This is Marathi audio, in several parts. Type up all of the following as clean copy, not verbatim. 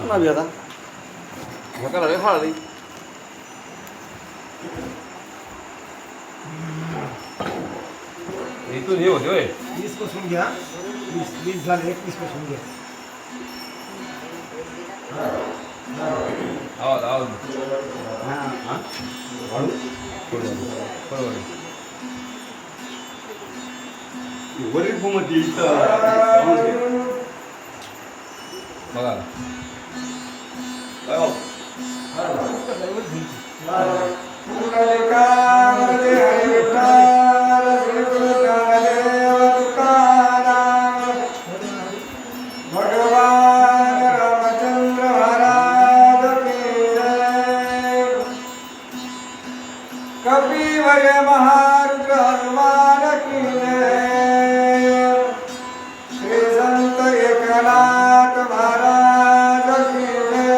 ना भी आता ह्या रे हळदी इथून हे होते होय 20 पासून घ्या 20 झाले 21 पासून घ्या आवाज आवाज हां वरील भूमती बघा भगवान रामचंद्र महाराज की जय कपिवय महारुद्र हनुमान की जय श्री संत एकनाथ महाराज की जय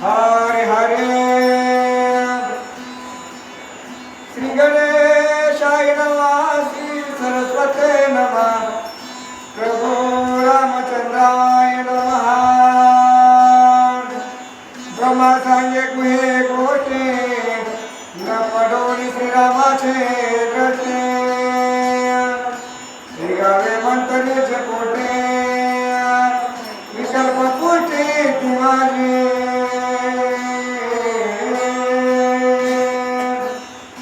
हरे हरे श्री गणेशाय नमः श्री सरस्वते नमः प्रभु रामचंद्राय नमः ब्रह्मा सांगे गुहे गोष्टी न पडोली श्रीरामाचे रस्ते श्रीगावे मंतरीचे कोटे विकल्प पुटे दिवाळी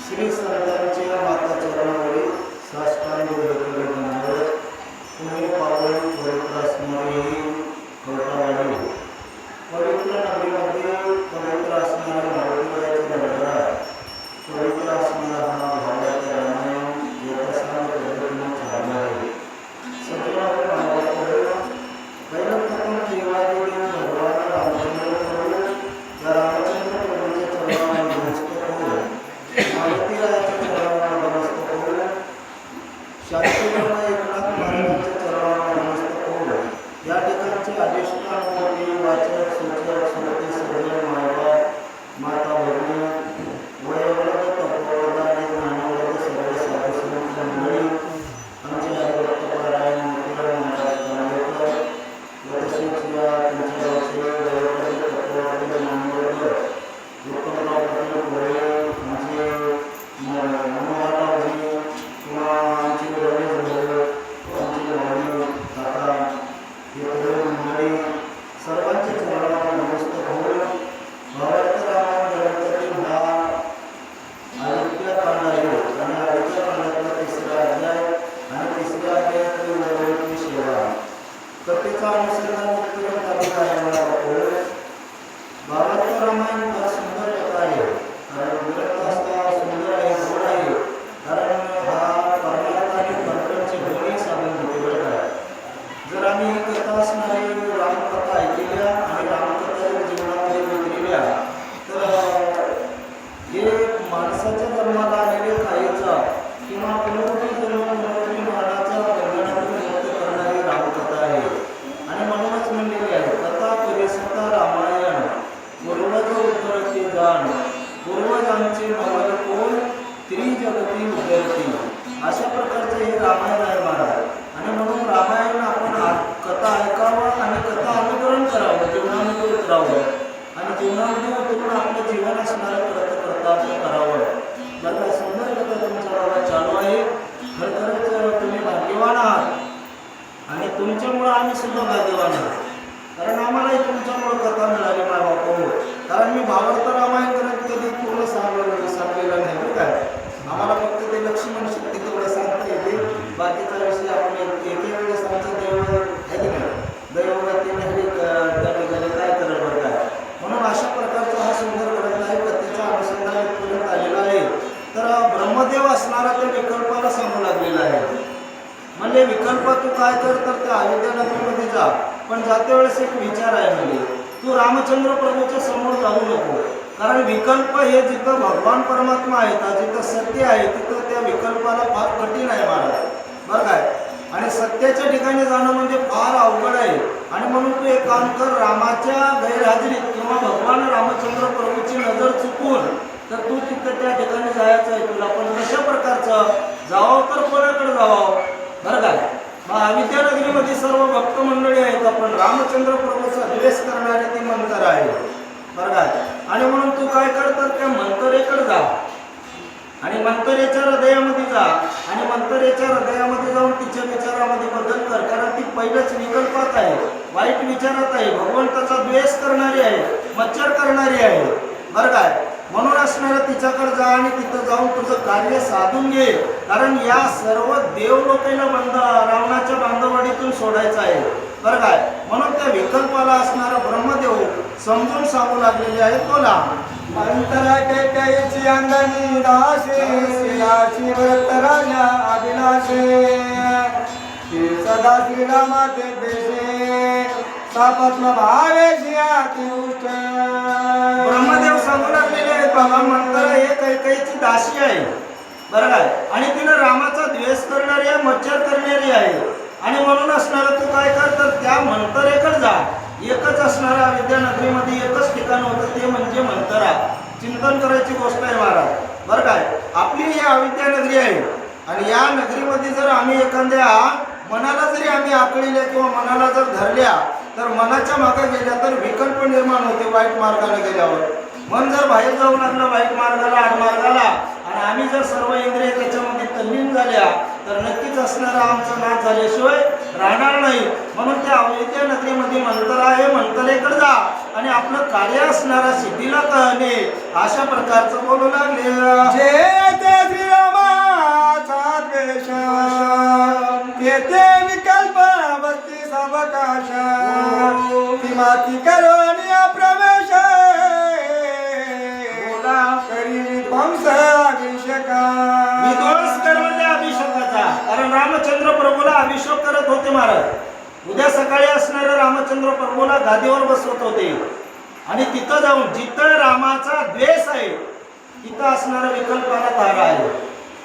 श्री सरदारच्या माता चरणावरी साष्टांग वंदनावर पुणे पावन पवित्र असणारी कवटावाडी पवित्र नगरीमध्ये पवित्र असणाऱ्या मारुतीरायाच्या दरबारात पवित्र असणारा हा भावाचा रामायण यथासांग पद्धतीने चालला आहे. सत्रावर नावापुढे पहिल्याप्रथम देवादेवी भगवान रामचंद्र प्रभू या रामचंद्र प्रभूच्या चरणावर नमस्कार होऊन मारुतीरायाच्या चरणावर नमस्कार होऊन शास्त्रीय एकनाथ महाराजांच्या चरणावर नमस्कार होऊन या ठिकाणचे अधिष्ठान मोठी वाचक सूचक श्रोते सज्जन मायबा माता भगिनी वयोवृद्ध तपोवृद्ध आणि ज्ञानवृद्ध सर्व साधू संत मंडळी आमचे हरिभक्त पारायण मोतीराम महाराज कांबळेकर व तसेच या तुमच्या गावचे वयोवृद्ध तपोवृद्ध ज्ञानवृद्ध उत्तमराव पाटील गोळे आमचे मनोहररावजी किंवा आमचे रमेश भाऊ आमचे भाऊ काका हे सर्व मंडळी सर्वांच्या चरणावर नमस्कार होऊन भावार्थ रामायण ग्रंथातील हा अयोध्याकांड आहे आणि अयोध्याकांडातला तिसरा अध्याय आणि तिसऱ्या अध्यायातील वैदिक सेवा कथेचा अनुसरण उत्तर तालुका भावार्थ रामायण फार सुंदर कथा आहे कारण ग्रंथ असता सुंदर आहे गोड आहे कारण हा परमार्थ आणि परमार्थाचे दोन्ही साधन होते बरं का. जर आम्ही ही कथा असणारी रामकथा ऐकल्या आणि रामकथा जीवनामध्ये उतरल्या तर हे माणसाच्या जन्माला आलेले काहीचा किंवा पुनरुत्ती जन्म पुनरुत्ती मरणाच्या बंधनातून मुक्त करणारी रामकथा आहे. आणि म्हणूनच म्हणलेली आहे कथा परिसता रामायण पूर्वज उद्धरती जाण पूर्वजांचे नवल कोण त्रिजगती उद्धरती अशा प्रकारचे हे रामायण आहे महाराज. आणि म्हणून रामायण आपण कथा ऐकावं आणि कथा अनुकरण करावं जीवनामध्ये उतरावं आणि जीवनामध्ये उतरून आपलं जीवन असणारं करता करावं. बरं सुंदर कथा तुमच्या गावात चालू आहे. खरंच तुम्ही भाग्यवान आहात आणि तुमच्यामुळं आम्ही सुद्धा भाग्यवान आहात कारण आम्हालाही तुमच्यामुळं कथा मिळाली माझ्या बापू. कारण मी भावार्थ रामायण ग्रंथ कधी पूर्ण सांगलेलं नाही बरं काय. आम्हाला फक्त ते लक्ष्मण शक्ती तेवढं सांगता येते बाकीचा विषय आपण एके वेळेस आमचं देव आहे की नाही दैवगतीने हे त्या ठिकाणी काय करत बरं काय. म्हणून अशा प्रकारचा हा सुंदर ग्रंथ आहे कथेचा अनुसंधान इथपर्यंत आलेला आहे. तर ब्रह्मदेव असणारा त्या विकल्पाला सांगू लागलेला आहे. म्हणजे विकल्प तू काय कर तर त्या अयोध्या नगरीमध्ये जा पण जाते वेळेस एक विचार आहे म्हणजे तू रामचंद्र प्रभूच्या समोर जाऊ नको कारण विकल्प हे जिथं भगवान परमात्मा आहेत जिथं सत्य आहे तिथं त्या विकल्पाला फार कठीण आहे महाराज बरं काय. आणि सत्याच्या ठिकाणी जाणं म्हणजे फार अवघड आहे. आणि म्हणून तू एक काम कर रामाच्या गैरहजेरीत किंवा भगवान रामचंद्र प्रभूची नजर चुकून तर तू तिथं त्या ठिकाणी जायचं आहे तुला पण कशा प्रकारचं जावं तर कोणाकडे जावं बरं काय. मग अविद्यानगरीमध्ये सर्व भक्त रामचंद्र प्रभूचा द्वेष करणारे ती मंतर आहे बरं काय. आणि म्हणून तू काय कर तर त्या मंतरेकडे जा आणि मंतरेच्या हृदयामध्ये जा आणि मंतरेच्या हृदयामध्ये जाऊन तिच्या विचारामध्ये बदल कर. कारण ती पहिलंच विकल्पात आहे, वाईट विचारात आहे, भगवंताचा द्वेष करणारी आहे, मच्छर करणारी आहे बरं काय. म्हणून असणारं तिच्याकडे जा आणि तिथं जाऊन तुझं कार्य साधून घे. कारण या सर्व देवलोकांना रावणाच्या बांधवाडीतून सोडायचं आहे बरं काय. म्हणून त्या विकल्पाला असणारा ब्रह्मदेव समजून सांगू लागलेले आहे. बोला. मंतरा कैकईची अंगणी दासे श्रीराची व्रत राजा अभिलाषे ते सदा श्रीरामाचे देशे सापत्म भावेशी अति उष्ट. ब्रह्मदेव सांगू लागलेले आहेत बाबा मंतरा हे कैकईची दासी आहे बरं काय. आणि तिनं रामाचा द्वेष करणारी आहे, मच्छर करणारी आहे. आणि म्हणून असणारं तू काय कर तर त्या मंतरेकडे जा. एकच असणारा विद्यानगरीमध्ये एकच ठिकाण होतं ते म्हणजे मंतरा. चिंतन करायची गोष्ट आहे महाराज बरं काय. आपली ही अविद्यानगरी आहे आणि या नगरीमध्ये जर आम्ही एखाद्या मनाला जरी आम्ही आकळील्या किंवा मनाला जर धरल्या तर मनाच्या मागे गेल्या तर विकल्प निर्माण होते वाईट मार्गाने गेल्यावर. मन जर बाहेर जाऊ लागलं वाईट मार्गाला आडमार्गाला आणि आम्ही जर सर्व इंद्रिय त्याच्यामध्ये तल्लीन झाल्या तर नक्कीच असणारा आमचा नाश झाल्याशिवाय राहणार नाही. म्हणून त्या अविद्या नगरीमध्ये मंतर आहे, मंतरेकडे जा आणि आपलं कार्य असणारा सिद्धीला कळणे अशा प्रकारचं बोलू लागले. जे ते श्रीरामाचा द्वेष तेथे विकल्प वस्ती सावकाश ती माती करोनी प्रवेश करी विध्वंस अभिषेका. विध्वंस कर्म अभिषेकाचा. कारण रामचंद्र प्रभूला अभिषेक करत होते महाराज. उद्या सकाळी असणाऱ्या रामचंद्र प्रभूला गादीवर बसवत होते आणि तिथं जाऊन जिथं रामाचा द्वेष आहे तिथं असणारा विकल्पाला तारा आहे.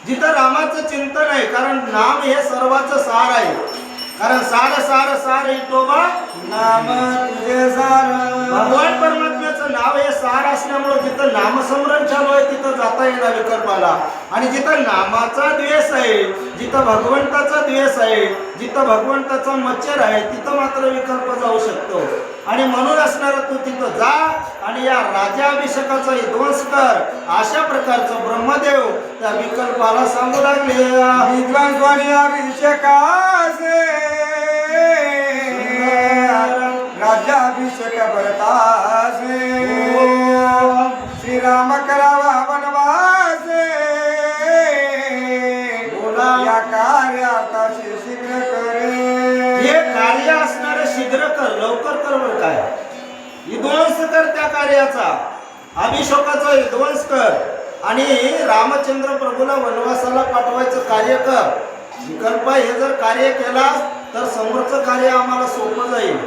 जिथं रामाचं चिंतन आहे कारण नाम हे सर्वाचं सार आहे. कारण सार सार सार विठोबा नाम तुझे सार. भगवान परमात्म्याचं नाव हे सार असल्यामुळे जिथं नामस्मरण चालू आहे तिथं जाता येणार विकल्पाला. आणि जिथं नामाचा द्वेष आहे, जिथं भगवंताचा द्वेष आहे, जिथं भगवंताचा मच्छर आहे तिथं मात्र विकल्प जाऊ शकतो. आणि म्हणून असणार तू तिथं जा आणि या राज्याभिषेकाचा ध्वंस कर अशा प्रकारचं ब्रह्मदेव त्या विकल्पाला सांगू लागले. विद्वांसवाणी अभिषेकासे राज्याभिषेक भरतासे श्रीराम करावा वनवासे या कार्याताशी शीघ्र करे. हे कार्य असणारे शीघ्र कर, लवकर कर. बरं काय विध्वंस कर त्या कार्याचा, अभिषेकाचा विध्वंस कर आणि रामचंद्र प्रभूला वनवासाला पाठवायचं कार्य कर. विकल्प हे जर कार्य केला तर समोरचं कार्य आम्हाला सोपं जाईल.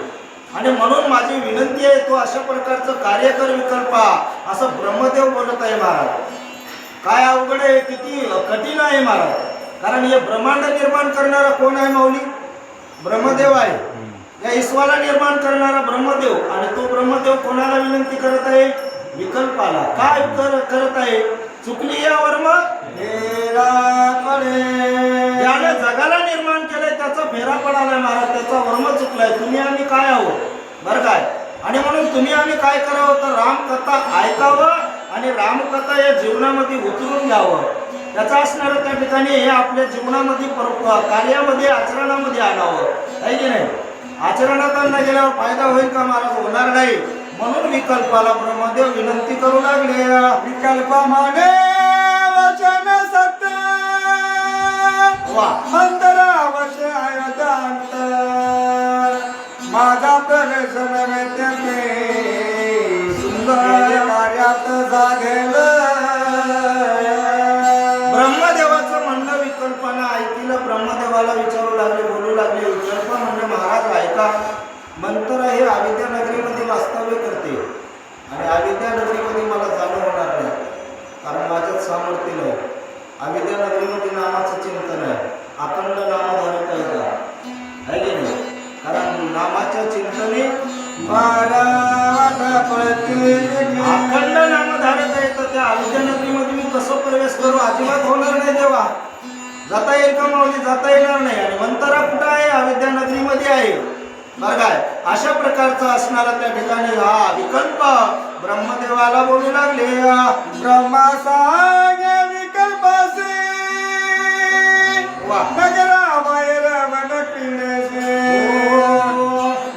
आणि म्हणून माझी विनंती आहे तो अशा प्रकारचं कार्य कर विकल्पा असं ब्रह्मदेव बोलत आहे महाराज. काय अवघड आहे, किती कठीण आहे महाराज. कारण हे ब्रह्मांड निर्माण करणारा कोण आहे माऊली? ब्रह्मदेव आहे. या ईश्वराला निर्माण करणारा ब्रह्मदेव. आणि तो ब्रह्मदेव कोणाला विनंती करत आहे? विकल्पाला. काय करत आहे? चुकली यावर मग ज्याने जगाला निर्माण केलंय त्याचा फेरा पडालाय महाराज, त्याचा वर्म चुकलाय. तुम्ही आम्ही काय आहोत बरं काय. आणि म्हणून तुम्ही आम्ही काय करावं तर रामकथा ऐकावं आणि रामकथा या जीवनामध्ये उतरून घ्यावं. त्याचा असणारं त्या ठिकाणी हे आपल्या जीवनामध्ये कार्यामध्ये आचरणामध्ये आणावं आहे की नाही. आचरणात आणला गेल्यावर फायदा होईल का महाराज? होणार नाही. म्हणून विकल्पाला ब्रह्मदेव विनंती करू लागले. विकल्प माने वचन सत्य अंतरावश आयदांत माझा प्रवेश नव्हे सुंदर कार्यात जागेल. ब्रह्मदेवाचं म्हणणं विकल्पानं ऐकलं. ब्रह्मदेवाला विचारू लागले, बोलू लागले. विकल्प म्हणजे महाराज ऐका, मंत्र हे अविद्या नगरीमध्ये वास्तव्य करते आणि अविद्या नगरीमध्ये मला जाणं होणार नाही. कारण माझ्यात सामर्थ्य नाही. अविद्या नगरीमध्ये नामाचं चिंतन आहे. अखंड नामधारक आहे का आहे की नाही. कारण नामाच्या चिंतने अखंड नामधारक आहे. तर त्या अविद्या नगरीमध्ये मी कसं प्रवेश करू? अजिबात होणार नाही देवा. जाता येईल का माऊली? जाता येणार नाही. आणि मंतरा कुठं आहे? अविद्या नगरीमध्ये आहे. बरं काय अशा प्रकारचा असणारा त्या ठिकाणी हा विकल्प ब्रह्मदेवाला बोलू लागले. ब्रह्मा सांगे विकल्पासे वा. नगरा बाहेर मन पिण्याचे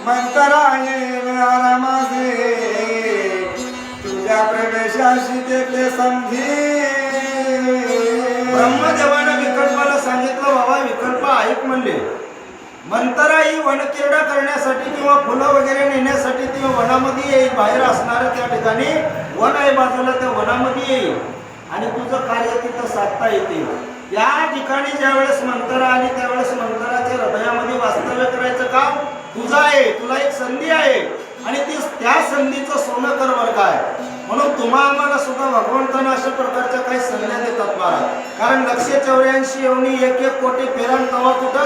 मंतरा येईल आरामासे तुझ्या प्रवेशाशी ते समजी. ब्रह्मदेवानं विकल्पाला सांगितलं बाबा विकल्प ऐक म्हणले. मंतरा ही वनक्रीडा करण्यासाठी किंवा फुलं वगैरे नेण्यासाठी किंवा वनामध्ये येईल. बाहेर असणाऱ्या त्या ठिकाणी वन आहे बाजूला त्या वनामध्ये येईल आणि तुझं कार्य तिथं साधता येते. या ठिकाणी ज्या वेळेस मंतरा आली त्यावेळेस मंतराच्या हृदयामध्ये वास्तव्य करायचं काम तुझं आहे. तुला एक संधी आहे आणि ती त्या संधीचं सोनं कर बरं काय. म्हणून तुम्हा आम्हाला सुद्धा भगवंतानं अशा प्रकारच्या काही संध्या देतात महाराज. कारण 184 योनी 1 कोटी फेरण तवा कुठं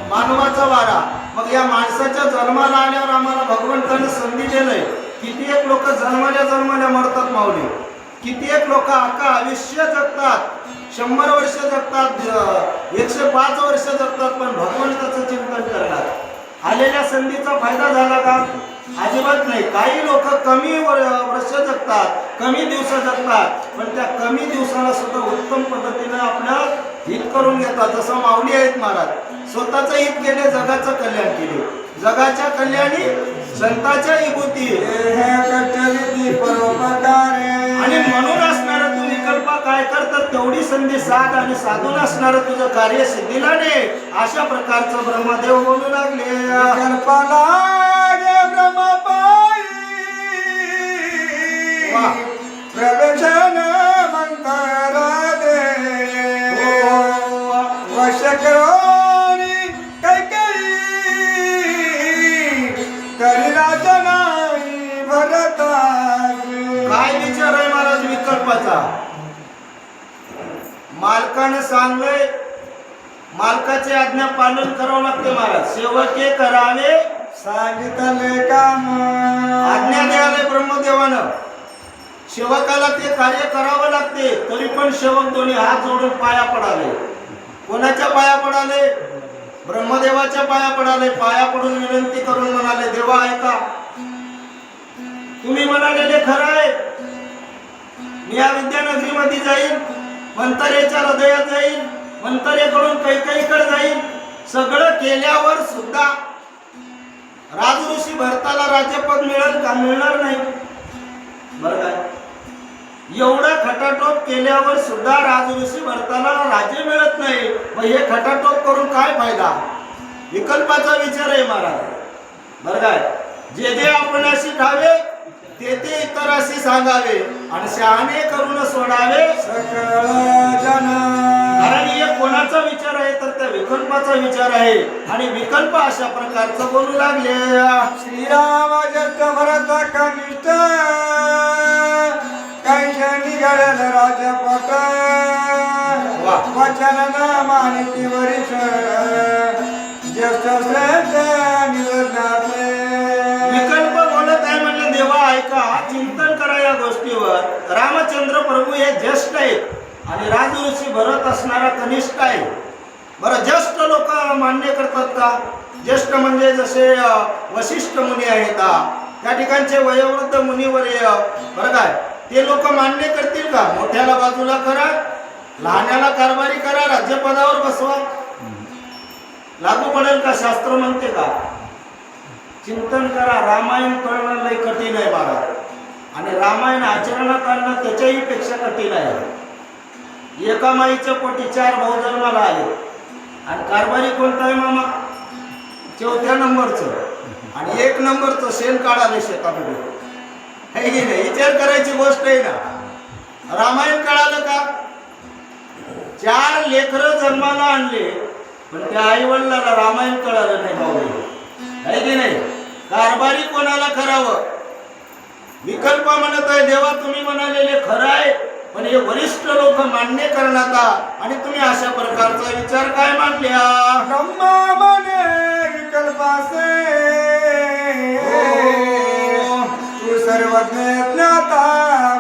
मानवाचा वारा. मग या माणसाच्या जन्माला आल्यावर आम्हाला भगवंतानं संधी दिलंय. कित्येक लोक जन्माल्या मरतात माऊली. कित्येक लोक अख्खा आयुष्य जगतात, 100 वर्ष जगतात, 105 वर्ष जगतात, पण भगवंताचं चिंतन करतात. आलेल्या संधीचा फायदा झाला का? अजिबात नाही. काही लोक कमी वर्ष जगतात, कमी दिवस जगतात, पण त्या कमी दिवसाला सुद्धा उत्तम पद्धतीने आपलं हित करून घेतात. जसं माऊली आहेत महाराज, स्वतःचं हित केले, जगाचं कल्याण केले. जगाच्या कल्याणी संतांच्या विभूती. आणि म्हणून असणार तू विकल्प काय करतात तेवढी संधी साध आणि साधून असणार तुझं कार्य सिद्धीला ने. अशा प्रकारचं ब्रह्मदेव बोलू लागले. प्रवेशन मंतरा दे वश करोनी कैकेयी तरी राजा नाही भरता. काय विचार आहे महाराज विकल्पाचा? मालकानं सांगलंय, मालकाचे आज्ञा पालन करावं लागते महाराज. सेवके करावे सांगितले काम. आज्ञा द्यायला ब्रह्मदेवानं सेवकाला ते कार्य करावं लागते. तरी पण सेवक दोन्ही हात जोडून पाया पडाले. कोणाच्या पाया पडाले? ब्रह्मदेवाच्या पाया पडाले. पाया पडून विनंती करून म्हणाले, देवा ऐका, तुम्ही म्हणालेले खरं आहे. मी या विद्यानगरीमध्ये जाईल, मंतरेच्या हृदयात जाईल, मंतरेकडून कैकेयीकडे जाईल. सगळं केल्यावर सुद्धा राजऋषी भरताला राज्यपद मिळेल का? मिळणार नाही. बरं काय, एवढा खटाटोप केल्यावर सुद्धा राजऋषी भरताला राज्य मिळत नाही. मग हे खटाटोप करून काय फायदा? विकल्पाचा विचार आहे महाराज. बरं काय, जे जे आपण अशी ठावे ते ते इतराशी सांगावे आणि शहाणे करून सोडावे सकळ जन. कारण हे कोणाचा विचार आहे तर त्या विकल्पाचा विचार आहे. आणि विकल्प अशा प्रकारचं बोलू लागले. श्रीराम जट भरत कनिष्ठ कैश निघाल राजपट वचन न मानिती वरिष्ठ ज्येष्ठ श्रेष्ठ निवडणारे. विकल्प बोलत आहे म्हणलं, देवा ऐका, चिंतन करा या गोष्टीवर. रामचंद्र प्रभू हे ज्येष्ठ आहेत आणि राजऋषी भरत असणारा कनिष्ठ आहे. बरं, ज्येष्ठ लोक मान्य करतात का? ज्येष्ठ म्हणजे जसे वशिष्ठ मुनी आहेत, त्या ठिकाणचे वयोवृद्ध मुनिवर्य, बरं काय, ते लोक मान्य करतील का? मोठ्याला बाजूला करा, लहान्याला कारभारी करा, राज्यपदावर बसवा. लागू पडेल का? शास्त्र म्हणते का? चिंतन करा. रामायण कळणं लय कठीण आहे महाराज, आणि रामायण आचरणात आणणं त्याच्याही पेक्षा कठीण आहे. एका माईच्या पोटी 4 भाऊ जन्माला आले आणि कारभारी कोणता आहे मामा? 4थ्या नंबरचं. आणि 1 नंबरचं शेण काढाले शेतामध्ये. हे की नाही? विचार करायची गोष्ट आहे ना. रामायण कळालं का? 4 लेकरं जन्माला आणले, पण त्या आई वडिलांना रामायण कळालं नाही भाऊ. आहे की नाही? कारभारी कोणाला करावं? विकल्प म्हणत आहे, देवा तुम्ही म्हणालेले खरं आहे, पण हे वरिष्ठ लोक मान्य करणार आणि तुम्ही अशा प्रकारचा विचार काय मांडल्या? ब्रह्मा म्हणे विकल्पासे तू सर्वज्ञ ज्ञाता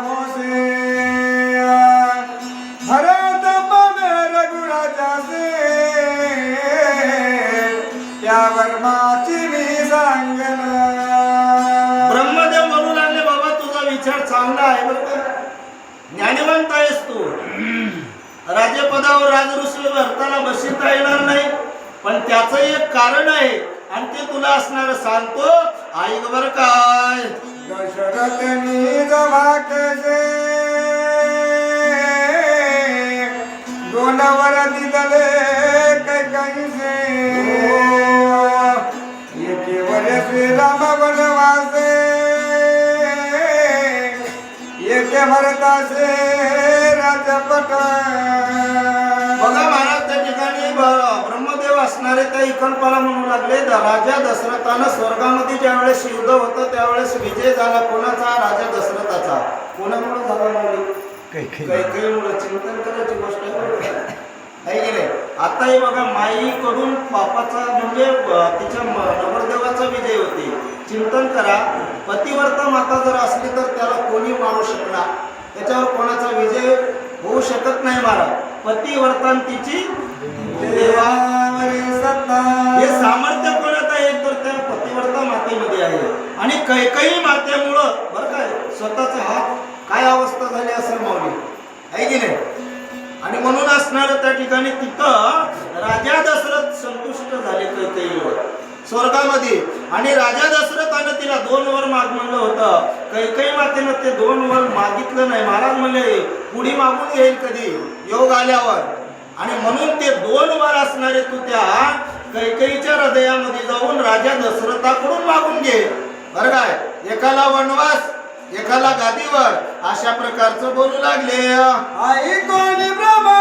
होसे. भरत पामे रघुराजासे त्यावर माची मी अंगण ब्रह्मदेव म्हणू लागले, बाबा तुझा विचार चांगला आहे बरं का, ज्ञानिवंत आहेस तू. राजपदावर राजऋषी भरताना बसता येणार नाही, पण त्याचं एक कारण आहे आणि ते तुला असणार सांगतो, ऐक बर काय. दशरथ निज वाक्यसे दोन वर दिदले कैकैसे एके वर श्रीराम वनवासे एके भरतासे राजपट. बघा महाराज, त्या ठिकाणी ब्रह्मदेव असणारे त्या इकल्पाला म्हणू लागले, राजा दशरथानं स्वर्गामध्ये ज्यावेळेस युद्ध होतं त्यावेळेस विजय झाला कोणाचा? राजा दशरथाचा. कोणामुळे झाला माऊली? कैकेयीमुळे. चिंतन करायची गोष्ट आहे की नाही? आता हे बघा, माईकडून बापाचा म्हणजे तिच्या नवरदेवाचा विजय होते. चिंतन करा, पतिव्रता माता जर असली तर त्याला कोणी मारू शकणार, त्याच्यावर कोणाचा विजय होऊ शकत नाही महाराज. पतिव्रता तिची हे सामर्थ्य कोणात आहे तर त्या पतिव्रता मातेमध्ये आहे. आणि कैकेयी मातेमुळं बरं काय स्वतःचा हात काय अवस्था झाली असेल माऊली, आहे की नाही? आणि म्हणून असणार त्या ठिकाणी तिथं राजा दशरथ संतुष्ट झाले कैकेयीवर स्वर्गामध्ये. आणि राजा दशरथानं तिला 2 वर माग म्हणलं होतं, कैकेयी मातेनं ते 2 वर मागितलं नाही. महाराज म्हणले पुढी मागून येईल कधी योग आल्यावर. आणि म्हणून ते 2 वर असणारे तू त्या कैकेयीच्या हृदयामध्ये जाऊन राजा दशरथाकडून मागून घे बरं काय. एकाला वनवास, एकाला गादीवर, अशा प्रकारचं बोलू लागले. आई कोणी ब्रह्मा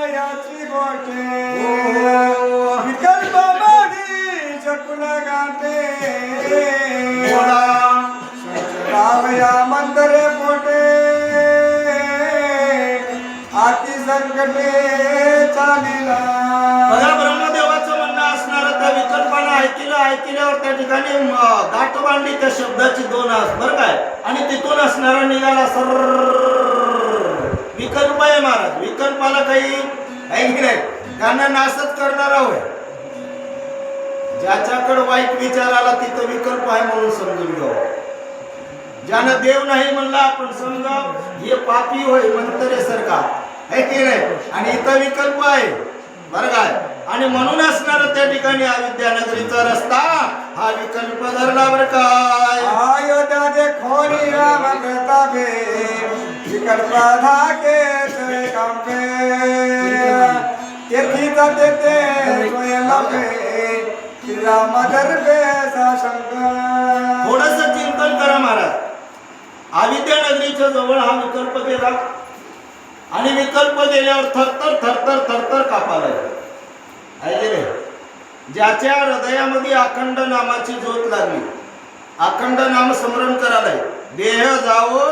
याची गोटे विकल्प मारी चकुल गाते रावया मंदरे पोटे आती संकटे चालिला. बघा, ब्रह्मदेवाचं म्हणणं असणार त्या विकल्पानं ऐकल्यावर त्या ठिकाणी गाठ बांधली त्या शब्दाची 2 बरं काय. आणि तिथून असणारा निघाला सर विकल्प आहे महाराज. विकल्पाला काही आहे की नाही, त्यांना नाशच करणारा होय. ज्याच्याकडे वाईट विचार आला तिथं विकल्प आहे म्हणून समजून घ्यावं. ज्यानं देव नाही म्हणला आपण समजा हे पापी होय मंतरेसारखा, आहे की नाही. आणि इथं विकल्प आहे बरं काय. आणि म्हणून असणार त्या ठिकाणी अविद्यानगरीचा रस्ता हा विकल्प धरला बरं काय. अयोध्या जे खोरी राम प्रतापे विकल्प धाके ते कांपे तेथी जाते ते स्वयंलापे राम दरबे साशंक. थोडस चिंतन करा महाराज. अविद्यानगरीच्या जवळ हा विकल्प गेला आणि विकल्प गेल्यावर थरथर थरथर थरथर कापाला आहे. ज्याच्या हृदयामध्ये अखंड नामाची ज्योत लागली, अखंड नाम स्मरण करायलाय, देह जावो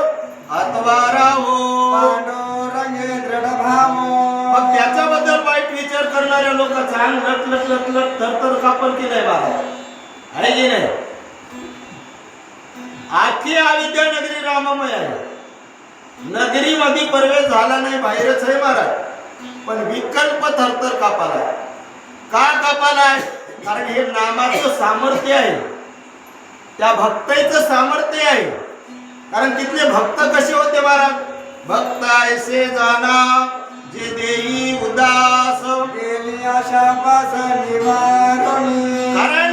अथवा राहो, पांडुरंगे दृढ भावो. मग त्याच्याबद्दल वाईट विचार करणाऱ्या लोकांचा अंग लटलट लटलट थरथर कापल केलाय बाबा, आहे की नाही. आखी अविद्यानगरी राममय आहे. नगरीमध्ये प्रवेश झाला नाही, बाहेरच आहे महाराज. पण विकल्प थरथर कापाला. का कापालाय? कारण हे नामाचं सामर्थ्य आहे, त्या भक्ताचं सामर्थ्य आहे. कारण तिथले भक्त कसे होते महाराज? भक्त ऐसे जाना जे देई उदास गेली आशा पास निवारणी. कारण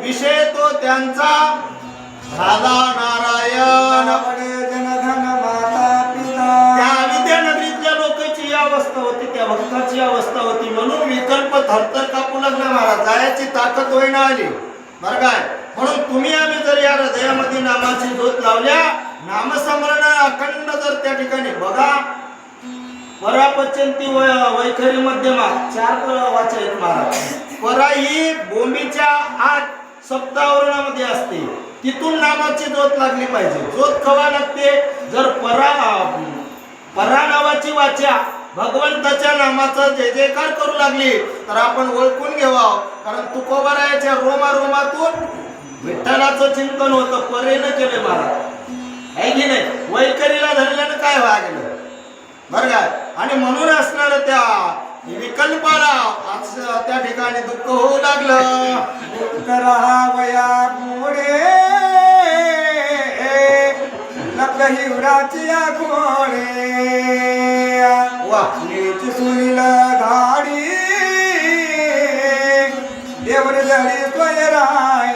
विषय तो त्यांचा झाला नारायण. जनधन माता पिता. त्या विद्यानगरीतल्या लोकांची ही अवस्था होती, त्या भक्ताची अवस्था होती. म्हणून विकल्प थरथर कापू लागला महाराज. जायची ताकद होईना आली बरं काय. म्हणून तुम्ही आम्ही जर या हृदयामध्ये नामाची ज्योत लावल्या, नामस्मरण अखंड जर त्या ठिकाणी बघा, परापचंती वैखरी मध्यमा 4 वाचा आहेत महाराज. परा ही भूमीच्या 8 सप्तावरणामध्ये असते, तिथून नामाची ज्योत लागली पाहिजे. ज्योत कवा लागते? जर परा नावाची वाचा भगवंताच्या नामाचा जय जयकार करू लागली तर आपण ओळखून घ्यावं. कारण तुकोबारायाच्या रोमातून विठ्ठलाचं चिंतन होतं, परेनं केले महाराज, आहे की नाही. वैखरीला धरल्यानं काय व्हायला गेलं बरं काय. आणि म्हणून असणार त्या विकल्पाला आज त्या ठिकाणी दुःख होऊ लागलं. राहावया पुढे लपही उराची आखोडे वा नीच सुनील धाडी देवर जडी स्वयराय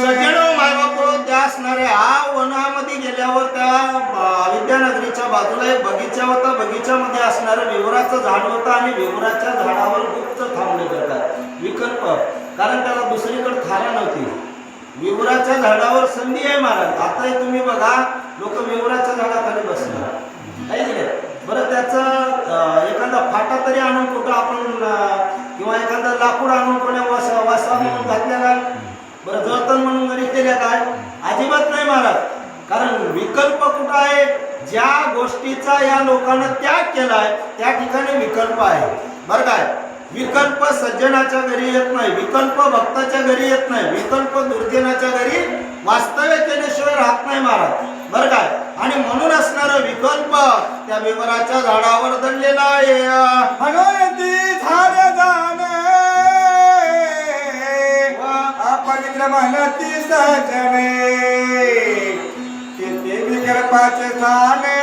सज्जनो मायबापो त्या असणाऱ्या वनामध्ये गेल्यावर त्या विद्यानगरीच्या बाजूला एक बगीचा होता. बगीच्यामध्ये असणारं विवराचं झाड होतं आणि विवराच्या झाडावर गुप्त थांबले जातात. विकल्प, कारण त्याला दुसरीकडे थारा नव्हती. विवराच्या झाडावर संधी आहे महाराज. आताही तुम्ही बघा लोक विवराच्या झाडाखाली बसणार आहे की नाही. बरं त्याचं एखादा फाटा तरी आणून कुठं आपण किंवा एखादा लाकूड आणून कोण्या वासा म्हणून घातलेला बरं जळतण म्हणून घरी केल्या काय अजिबात नाही महाराज. कारण विकल्प कुठं आहे, ज्या गोष्टीचा या लोकांना त्याग केलाय त्या ठिकाणी विकल्प आहे. बरं काय, विकल्प सज्जनाच्या घरी येत नाही, विकल्प भक्ताच्या घरी येत नाही, विकल्प दुर्जनाच्या घरी वास्तव्य केल्याशिवाय राहत नाही महाराज. बरं काय, आणि म्हणून असणारा विकल्प त्या विवराच्या झाडावर दडलेला आहे. हनुमती झाड जाणे अपवित्र म्हणती सजने किती विकल्पाचे झाले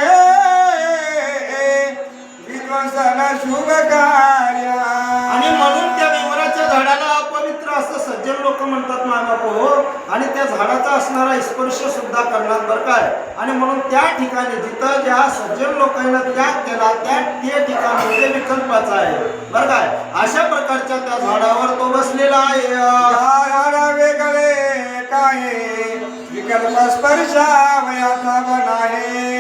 विध्वंसन शुभ कार्य. आणि म्हणून त्या विवराच्या झाडाला अपवित्र असं सज्जन लोक म्हणतात मायबापू. आणि त्या झाडाचा असणारा स्पर्श सुद्धा करणार बरं काय. आणि म्हणून त्या ठिकाणी जिथं ज्या सज्जन लोकांना त्याग केला त्या ते ठिकाणी ते विकल्पाचं आहे बरं काय. अशा प्रकारच्या त्या झाडावर तो बसलेला आहे. झाडा वेगळे काय विकल्प स्पर्शावयाचा बनाहे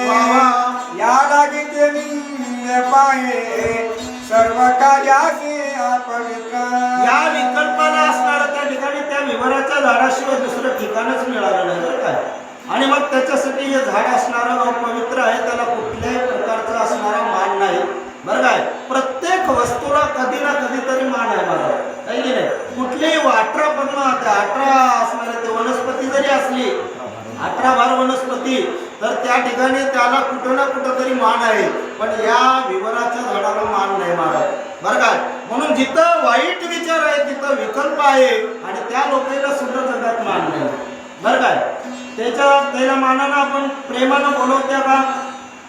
या लागी ते निंद पाहे सर्व कार्यासी अपवित्र. या विकल्पाला असणारा त्या ठिकाणी त्या विवराच्या झाडाशिवाय दुसरं ठिकाणच मिळालं नाही बरं काय. आणि मग त्याच्यासाठी हे झाड असणारं अपवित्र आहे, त्याला कुठल्याही प्रकारचा असणारा मान नाही बरं काय. प्रत्येक वस्तूला कधी ना कधीतरी मान आहे मला काही की नाही. कुठलीही 18 पद्म 18 असणारे ते वनस्पती जरी असली 18 भार वनस्पती तर त्या ठिकाणी त्याला कुठं ना कुठं तरी मान आहे. पण या विवराच्या झाडाला मान नाही महाराज बरं काय. म्हणून जिथं वाईट विचार आहे तिथं विकल्प आहे आणि त्या लोकांना सुद्धा जगात मान नाही बरं काय. त्याला मानानं आपण प्रेमानं बोलवत्या का,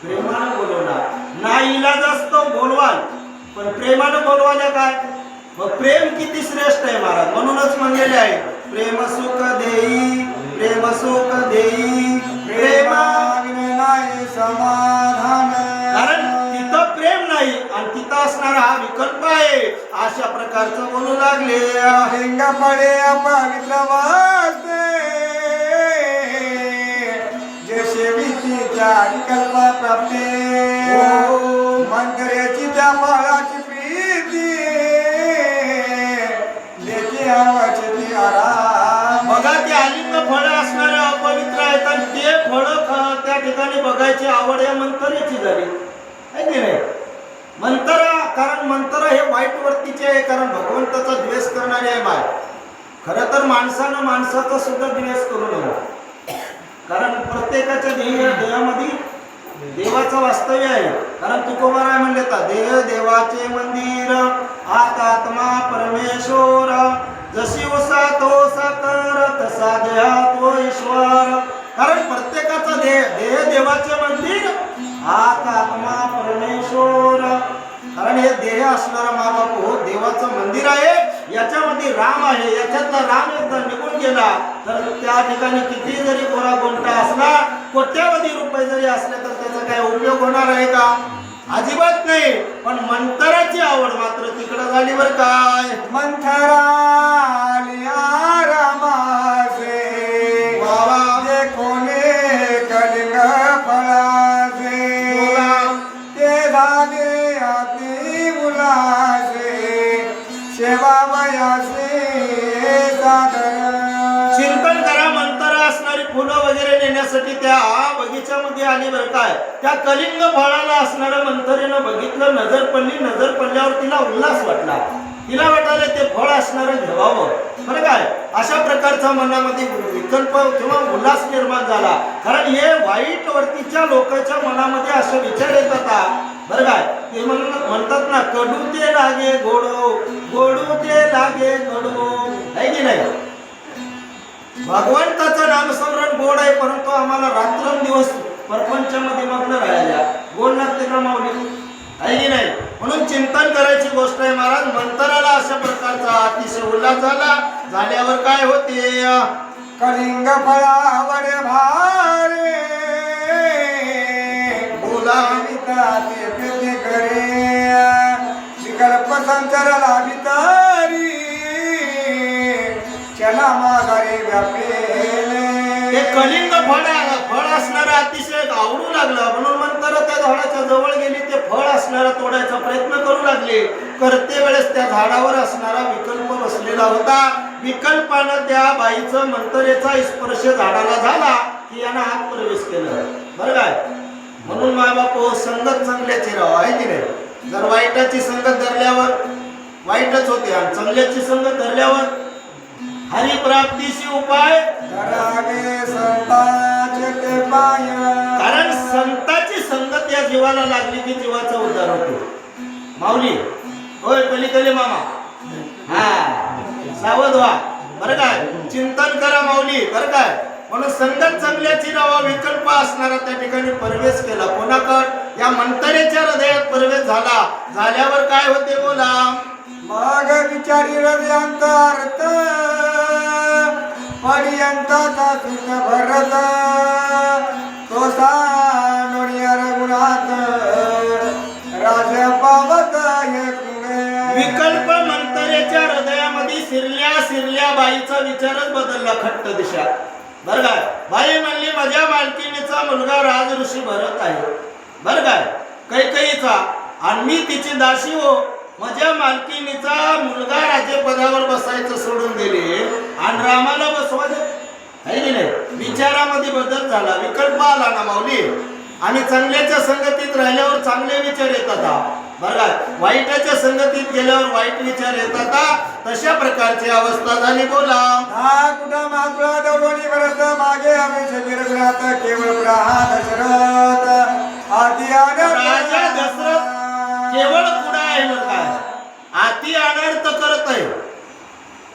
प्रेमानं बोलवणार नाही. इलाज असतो बोलवाल पण प्रेमानं बोलवाल्या काय. मग प्रेम किती श्रेष्ठ आहे महाराज. म्हणूनच म्हणलेले आहे प्रेम सुख देई प्रेम सुख देई प्रेमा नाही समाधान. कारण तिथं प्रेम नाही आणि तिथं असणारा हा विकल्प आहे. अशा प्रकारचं बोलू लागले. लिंग पडे अपवित्र वास्ते जसे विधीच्या विकल्प प्राप्ते मंत्र्याची त्या फळाची प्रीती लेखी आवाची ती आराम. बघा ते अलिंग फळं असणारे अपवित्र आहेत आणि ते फळं त्या ठिकाणी बघायची आवड या मंतरेची झाली आहे की नाही. मंतरा, कारण मंतरा हे वाईट वृत्तीचे आहे, कारण भगवंताचा द्वेष करणारे आहे बाय. खरं तर माणसानं माणसाचा सुद्धा द्वेष करू नये, कारण प्रत्येकाच्या देहामध्ये देवाचं वास्तव्य आहे. कारण तुकोबाराय म्हणले तर देह देवाचे मंदिर आत आत्मा परमेश्वर जशी उसा तो साकर तसा देहा तो ईश्वर. कारण प्रत्येकाचा देह देवाचे मंदिर आत आत्मा परमेश्वर. कारण हे देह असणारा माबाप हो देवाचं मंदिर आहे. याच्यामध्ये राम आहे, याच्यातला राम एकदा निघून गेला तर त्या ठिकाणी किती जरी कोरा गोंटा असला कोट्यावधी रुपये जरी असले तर त्याचा काय उपयोग होणार आहे का, अजिबात नाही. पण मंतराची आवड मात्र तिकडं झाली बर काय. मंथरा रामासे बाबा ते कोणे कलिंग फळाचे ते झाले अति मुलासे सेवा वयासे साधन. चिंतन करा. मंतरा असणारी फुलं वगैरे नेण्यासाठी त्या बगीच्यामध्ये आली बरं काय. त्या कलिंग फळाला असणाऱ्या मंतरेनं बघितलं, नजर पडली. नजर पडल्यावर तिला उल्हास वाटला, तिला वाटायला ते फळ असणारं घ्यावं बरं काय. अशा प्रकारचा मनामध्ये विकल्प किंवा उल्हास निर्माण झाला. कारण हे वाईट वर्तीच्या लोकांच्या मनामध्ये असे विचार येतात बरं काय ते म्हणतात ना, कडू ते लागे गोडो, गोडू ते लागे कडू, आहे की नाही? भगवंताचं नामस्मरण गोड आहे, परंतु आम्हाला रात्रंदिवस प्रपंचामध्ये मग्न राहायला गोड लागते का माऊली, आहे की नाही? म्हणून चिंतन करायची गोष्ट आहे महाराज. मंत्राला अशा प्रकारचा अतिशय उल्हास झाला. झाल्यावर काय होते? कलिंग फळावर भारे बोला ते करे विकल्प संचाराला भितारी चला माघारी व्यापेले. ते कलिंग फळ असणारा अतिशय आवडू लागलं, म्हणून मंत्र त्या झाडाच्या जवळ गेली. ते फळ असणारा तोडायचा प्रयत्न करू लागले. करते वेळेस त्या झाडावर असणारा विकल्प बसलेला होता. विकल्पानं त्या बाईचं मंत्रेचा स्पर्श झाडाला झाला की यानं आत प्रवेश केला. बरं काय? म्हणून माय बापो, संगत चांगल्याची राव, आहे की नाही? जर वाईटाची संगत धरल्यावर वाईटच होते, आणि चांगल्याची संगत धरल्यावर हरिप्राप्तीशी उपाय करावे संतांचे ते पाय. कारण संताची संगत या जीवाला लागली की जीवाचा उद्धार होतो. माऊली होय, कलिकले मामा, हा सावध व्हा. बरं काय? चिंतन करा माऊली, बरं काय? म्हणून संगत चांगल्याची रावा. विकल्प असणारा त्या ठिकाणी प्रवेश केला. कोणाकड? या मंत्रेच्या हृदयात प्रवेश झाला. झाल्यावर काय होते बोला? मग विचारी हृदयांत अर्थ पर्यंताचा सुख भरत तो सानोनिया रघुनाथ राज पावत विकल्प मंत्रेच्या हृदयामध्ये शिरल्या बाईचा विचारच बदलला. खट्ट दिशा. बरं काय? बाई म्हणली, माझ्या मालकीणीचा मुलगा राज ऋषी भरत आहे. बरं काय? कैकेयीचा, आणि मी तिची दासी हो. माझ्या मालकीणीचा मुलगा राज्यपदावर बसायचं सोडून गेले आणि रामाला बसवायचं, आहे की नाही? विचारामध्ये बदल झाला. विकल्प आला ना माऊली. आणि चांगल्याच्या संगतीत राहिल्यावर चांगले विचार येतात. बरं काय? वाईटाच्या संगतीत गेल्यावर वाईट विचार येतात. तशा प्रकारची अवस्था झाली. बोला. कुठं मागुळा दौडोनी भरत मागे आम्ही विरगुणात केवळ प्रहा दशरथ आधी राजा दशरथ केवळ पुढे आहे. बरं काय? आती अनर्थ करत आहे.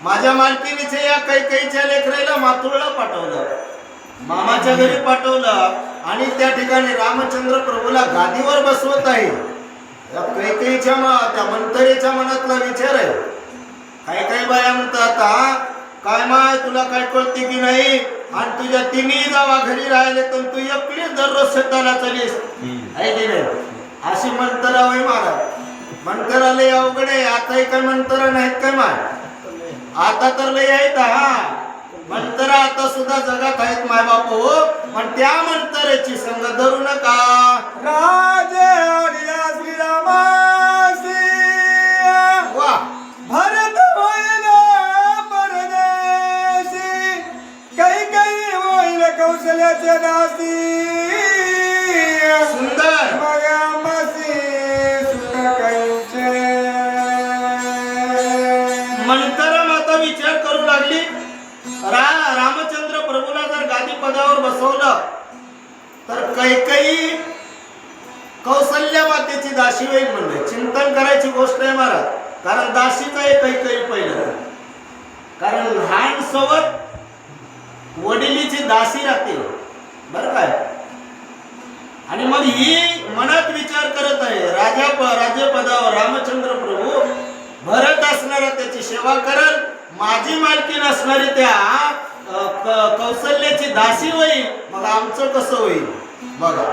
माझ्या मालकीनीचे या कैकेयीच्या लेकराला मातुळला पाठवलं, मामाच्या घरी पाठवलं, आणि त्या ठिकाणी रामचंद्र प्रभूला गादीवर बसवत आहे. या कैकेयीच्या त्या मंत्रेच्या मनातला विचार आहे. काही बाया म्हणतात, काय माय तुला काय कळते की नाही, आणि तुझ्या तिन्ही जावा घरी राहिले तर तू एकलीच दररोज शेताला चलीस, आहे की नाही? अशी मंत्र होय महाराज. मंत्र लय अवघड आहे. आता काय मंत्र नाहीत काय माय? आता तर लय आहेत. हा मंत्र आता सुद्धा जगात आहेत माय बापू. पण त्या मंत्राची संग धरू नका. राजे श्रीरामासी वा भरत होईल परदेशी कैकेयी होईल कौशल्याचे दासी सुंदर. मग आम्हासी सुख कैचे. मंत्र माता विचार करू लागली. रामचंद्र प्रभूला जर गादी पदावर बसवलं तर कैकेयी कौशल्या मातेची दासी होईल म्हणले. चिंतन करायची गोष्ट आहे महाराज. कारण दासीच आहे कैकेयी पहिलं. कारण लहान सवत वडिलीची दासी राहते. बरं काय? आणि मग ही मनात विचार करत आहे, राज्यपदावर रामचंद्र प्रभू भरत असणारा त्याची सेवा करल, माझी मालकीन असणारी त्या कौशल्याची दासी होईल. मग आमचं कसं होईल बघा,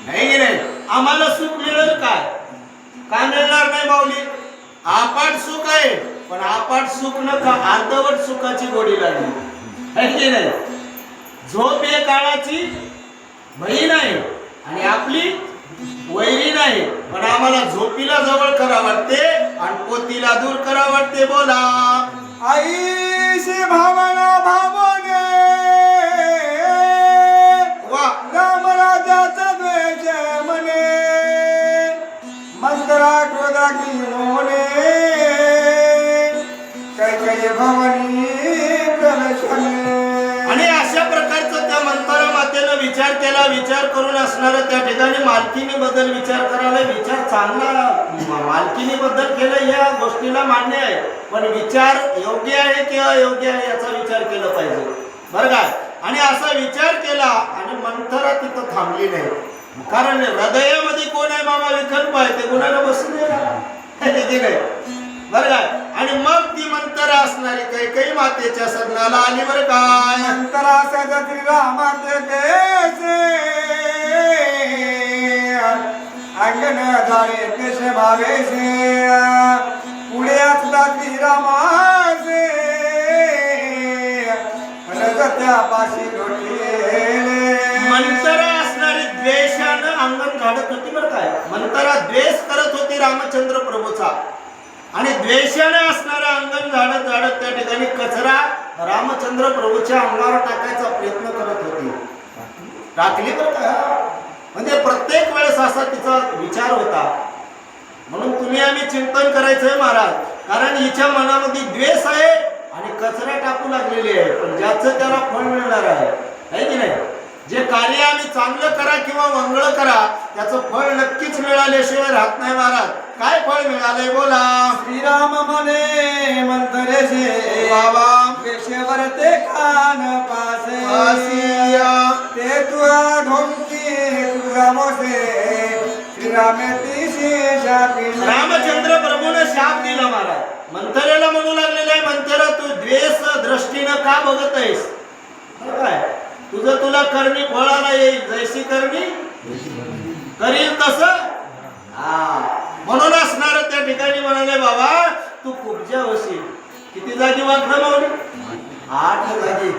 नाही की नाही? आम्हाला सुख मिळेल काय? काय मिळणार नाही माऊली. अपाट सुख आहे, पण अपाट सुख नका, अर्धवट सुखाची गोडी लागली, आहे की नाही? झोप हे काळाची बहीण आहे आणि आपली वैरी नाही. पण आम्हाला झोपीला जवळ करा वाटते आणि पोतीला दूर करा वाटते. बोला. आईशी भावना भावने वा रामराजाचा द्वेष मने मंत्रा क्रोधा की होणे कैकेयी भवनी प्रवेश. आणि अशा प्रकारचं त्या मंत्रा मातेनं विचार केला, विचार करून असणार त्या ठिकाणी मालकीनी बद्दल विचार करायला, विचार चांगला मालकीनी बद्दल केलं या गोष्टीला मान्य आहे, पण विचार योग्य आहे की अयोग्य आहे याचा विचार केला पाहिजे, बरं काय. आणि असा विचार केला आणि मंथरा तिथं थांबली नाही, कारण हृदयामध्ये कोण आहे मामा विकल्प आहे, ते कोणाला बसू दे नाही, बरं काय. आणि मग ती मंथरा असणारी कैकेयी मातेच्या सदनाला आली, बरं काय. मंथरा सजती रामाचे केसे अंगण झाले देश भावेसे पुढे असता रामाचे रजत्यापाशी लोटले. मंथरा असणारी द्वेषानं अंगण झाडत होती, बरं काय. मंथरा द्वेष करत होती रामचंद्र प्रभूचा आणि द्वेषाने असणारं अंगण झाडत झाडत त्या ठिकाणी कचरा रामचंद्र प्रभूच्या अंगावर टाकायचा प्रयत्न करत होती, टाकली बरं का. म्हणजे प्रत्येक वेळेस असा तिचा विचार होता. म्हणून तुम्ही आम्ही चिंतन करायचंय महाराज, कारण हिच्या मनामध्ये द्वेष आहे आणि कचरा टाकू लागलेली आहे, पण ज्याचं त्याला फळ मिळणार आहे की नाही. जे कार्य आम्ही चांगलं करा किंवा मंगळ करा त्याचं फळ नक्कीच मिळाल्याशिवाय राहत नाही महाराज. काय फळ मिळालंय बोला. श्रीराम म्हणे मंथरेशे बाबा पेशेवर ते कान पासे ते तुला ढोंकी तुझा मोसे श्रीरामे तिशी शापी. रामचंद्र प्रभूने शाप दिला महाराज. मंथरेला म्हणू लागलेला आहे, मंथरा तू द्वेष दृष्टीनं का बघत आहेस, काय तुझं तुला करणी फळाला येईल, जैसी करणी करील तसं. म्हणून असणार त्या ठिकाणी म्हणाले बाबा तू कुबजा होशील. किती जागी वाकडं मावली, 8 जागी.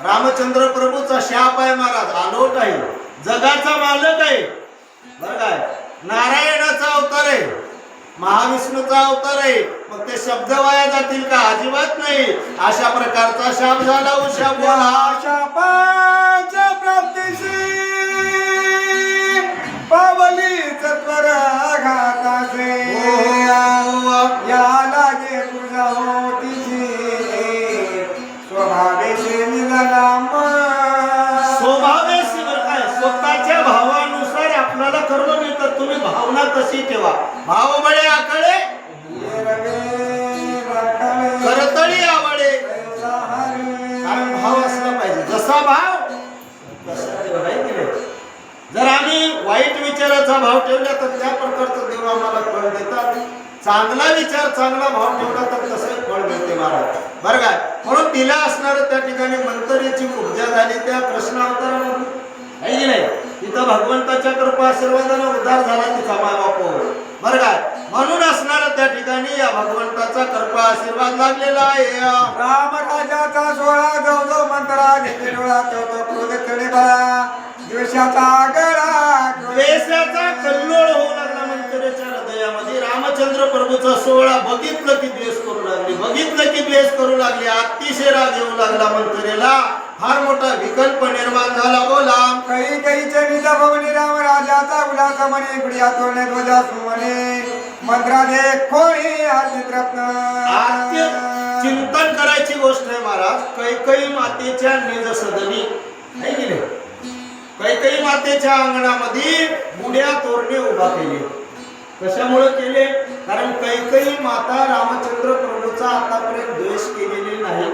रामचंद्र प्रभूचा शाप आहे महाराज, आलोट आहे, जगाचा मालक आहे, बरं काय. नारायणाचा अवतार आहे, महाविष्णूचा अवतार आहे, मग ते शब्द वाया जातील का, अजिबात नाही. अशा प्रकारचा शाप झाला. उषा बोला. शापाच्या प्राप्तीशी पावली चत्वर घाताचे या लागे तुझा होतीची स्वभावेशी निघाला. स्वभावेशी बरं काय, स्वतःच्या भावानुसार आपल्याला कर्म मिळतात. तुम्ही भावना कशी ठेवा, भाव बळे आकडे करतळी आवडे, कारण भाव असला पाहिजे. जसा भाव तसा देव आहे की नाही. जर आम्ही वाईट विचाराचा भाव ठेवला तर त्या प्रकारचं देव आम्हाला फळ देतात. चांगला विचार चांगला भाव ठेवला तर तसं फळ मिळते महाराज, बरं काय. म्हणून तिला असणार त्या ठिकाणी मंथरेची पूजा झाली त्या कृष्ण अवतारामध्ये आहे की नाही. तिथं भगवंताच्या कृपा आशीर्वादाने उद्धार झाला तिचा मायबाप, बरं काय. म्हणून असणार त्या ठिकाणी या भगवंताचा कृपा आशीर्वाद लागलेला आहे. राम राजाचा सोळा जवळ मंत्रा घेतले डोळा तो क्रोध कडे बळा द्वेषाचा गळा द्वेषाचा कल्लोळ होऊ लागला मंथरेच्या हृदयामध्ये. रामचंद्र प्रभूचा सोहळा बघितलं की द्वेष करू लागली, बघितलं की द्वेष करू लागली. अतिशय राग येऊ लागला मंथरेला, फार मोठा विकल्प निर्माण झाला. बोला. कैकेयीचे निजा भवनी राम राजाचा उल्हास म्हणे गुडिया तोरणे ध्वजा सुमने मंत्रा दे कोणी आदित्रत्न. चिंतन करायची गोष्ट आहे महाराज. कैकेयी मातेच्या निज सदनी आहे की नाही. कैकेयी मातेच्या अंगणामध्ये गुड्या तोरणे उभा केले. कशामुळे केले, कारण कैकेयी माता रामचंद्र प्रभूचा आतापर्यंत द्वेष केलेली नाही,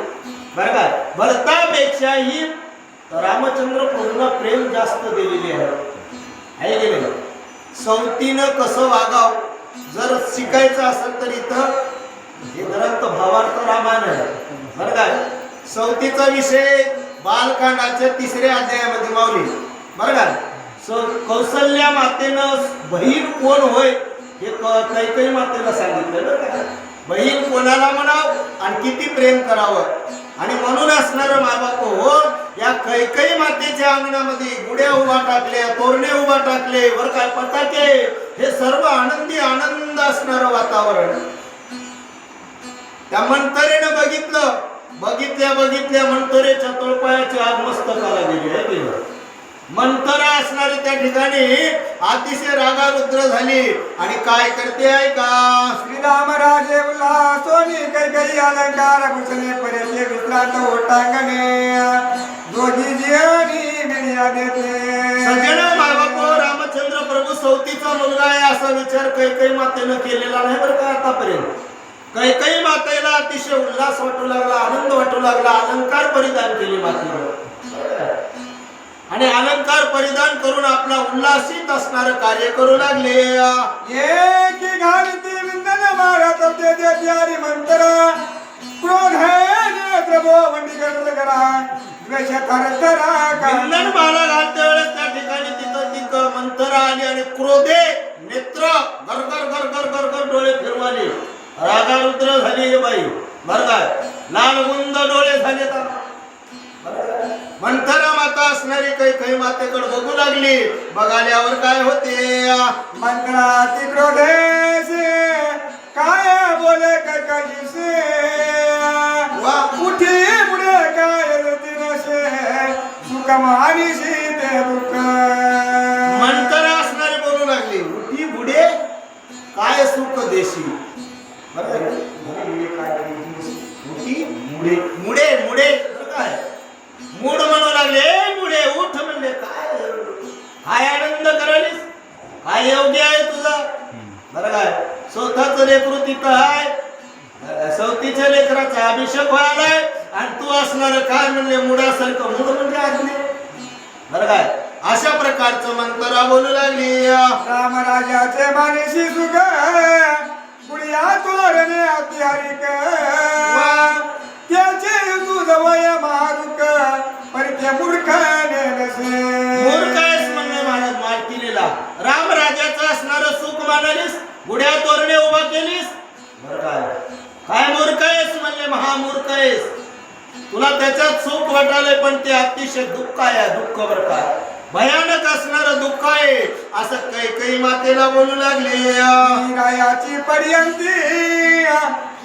बरं का. भरतापेक्षाही रामचंद्र प्रभूला प्रेम जास्त दिलेले आहे की नाही. सवतीनं कसं वागाव जर शिकायचं असेल तर इथं हे ग्रंथ भावार्थ रामायण आहे, बरं काय. सवतीचा विषय बालकांडाच्या 3ऱ्या अध्यायामध्ये मावली, बरं का. कौसल्या मातेनं बहीण कोण होय हे कैकेयी मातेला सांगितलं, बरं का. बहीण कोणाला म्हणाव आणि किती प्रेम करावं. आणि म्हणून असणारं मायबाप हो या कैकेयी मातेच्या अंगणामध्ये गुड्या उभा टाकल्या, तोरणे उभा टाकले, वर काय पताके, हे सर्व आनंदी आनंद असणारं वातावरण. त्या मंथरेनं बघितलं, बघितल्या मंथरेच्या तळपायाची आग मस्तकाला गेली आहे. मंथरा असणारी त्या ठिकाणी अतिशय रागारुद्र झाली आणि काय करते आहे का. श्रीराम राजे उल्हास सोनी कैकेयी अलंकार भूषणे पर्यंत विश्रांत ओटांगणे दोघी जियानी मिळ्या देते सज्जन मायबापो रामचंद्र प्रभू सवतीचा मुलगा आहे असा विचार कैकई मातेनं केलेला नाही बरं का आतापर्यंत. कैकई मातेला अतिशय उल्हास वाटू लागला, आनंद वाटू लागला, अलंकार परिधान केले मातेनं आणि अलंकार परिधान करून आपला उल्हासित असणारं कार्य करू लागले. एकी घालती विंदन मारत ते प्यारी मंत्र क्रोध है प्रभो वंडी करत करा द्वेष करतरा विंदन माला घालते वेळेस त्या ठिकाणी तिथं ती मंत्र आली आणि क्रोधे नेत्र गरगर गरगर गरगर डोळे फिरवाले, रागारुद्र झाली हे बाई बरं काय, लाल गुंद डोळे झाले. मंथरा माता असणारी कैकई मातेकडे बघू लागली. बघाल्यावर काय होते, मंत्राती क्रोधेसे काय बोले कैकईसे वा उठी पुढे काय रतिनसे सुख मानिशी ते दुःख. मंथरा असणारी बोलू लागली, उठी बुडे काय सुख देशी. उठी मुडे मुडे मुडे काय मूड म्हणू लागले, मुडे उठ म्हणले. काय हाय आनंद करालीस, काय योग्य आहे तुझा बरं काय, स्वतःच लेकरू तिथं आहे, सवतीच्या लेकराचा अभिषेक व्हायलाय आणि तू असणार काय म्हणले मुडासारखं. मूड म्हणजे आज्ञे बरं काय, अशा प्रकारचं मंत्रा बोलू लागली. रामराजाचे मानसी सुख पुढ्या तोरणे अति हरिक त्याचे तुझ वय महारुक पर ते मूर्खाने नसे. मूर्ख आहेस म्हणणे महाराज मालकीनीला. रामराजाचं असणारं सुख मानालीस, गुढ्या तोरणे उभा केलीस बरं काय, काय मूर्ख आहेस म्हणले, महामूर्ख आहेस. तुला त्याच्यात सुख वाटालय पण ते अतिशय दुःख आहे, दुःख बरं काय, भयानक असणारं दुःख आहे असं कैकई मातेला बोलू लागले. रायाची पर्यंती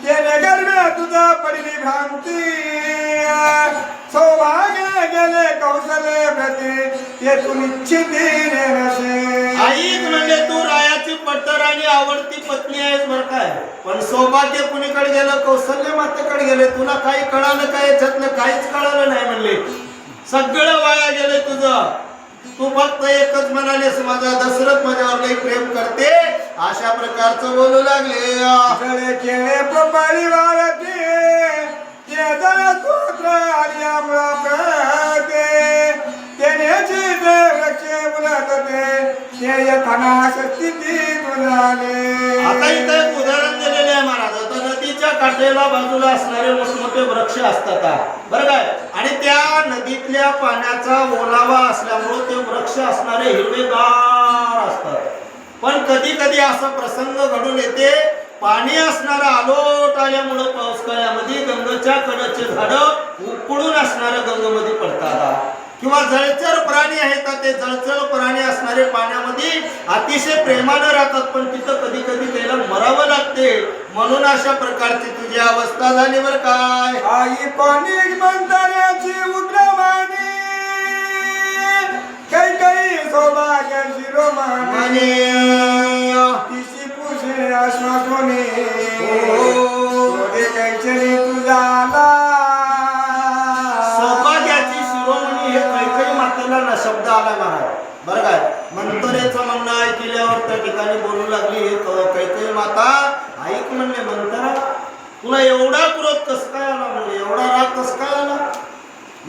तेने गर्भे तुझा पडली भ्रांती सौभाग्य गेले कौशले प्रती ते तू निश्चितीने नसे. आईक म्हणजे तू रायाची पट्टर आणि आवडती पत्नी आहेस बरं काय, पण सौभाग्य कुणीकडे गेलं, कौशल्य मातेकडे गेले. तुला काही कळालं काय, याच्यातलं काहीच कळालं नाही म्हणले, सगळं वाया गेलं तुझं. तू फक्त एकच म्हणालेस माझा दशरथ माझ्यावर लई प्रेम करते, अशा प्रकारचं बोलू लागले. जळे केळे पपारी वारते ते जळ स्तोत्र आर्यामुळा प्रते तेनेची ते वृक्षे मुलतते ते यथानाश स्थिती तुझाले. आता इथं एक उदाहरण दिलेले आहे महाराज. आता नदीच्या काठेला बाजूला असणारे मोठमोठे वृक्ष असतात बरं काय, आणि त्या नदीतल्या पाण्याचा ओलावा असल्यामुळे ते वृक्ष असणारे हिरवेगार असतात. पण कधी कधी असा प्रसंग घडून येते, पाणी असणारा आलोट आल्यामुळं पावसाळ्यामध्ये गंगेच्या कडेचे झाड उकळून असणाऱ्या गंगेमध्ये पडतात. किंवा जळचर प्राणी आहेत, ते जळचर प्राणी असणारे पाण्यामध्ये अतिशय प्रेमानं राहतात, पण तिथं कधी कधी त्याला मरावं लागते. म्हणून अशा प्रकारची तुझी अवस्था झाली बरं काय. आई कोणी मंतराची उग्रमानी काही सौभाग्य शिरोमानी तिशी पुषे आश्वासोने कैचरी तुझ्याला. सौभाग्याची शिरोमणी हे कैकई मातेला ना शब्द आला महाराज बरं काय. मंतरेचं म्हणणं ऐकल्यावर त्या ठिकाणी बोलू लागली, कैकई माता ऐक म्हणले, मंतरा तुला एवढा क्रोध कस काय आला म्हणले, एवढा राग कस काय आला,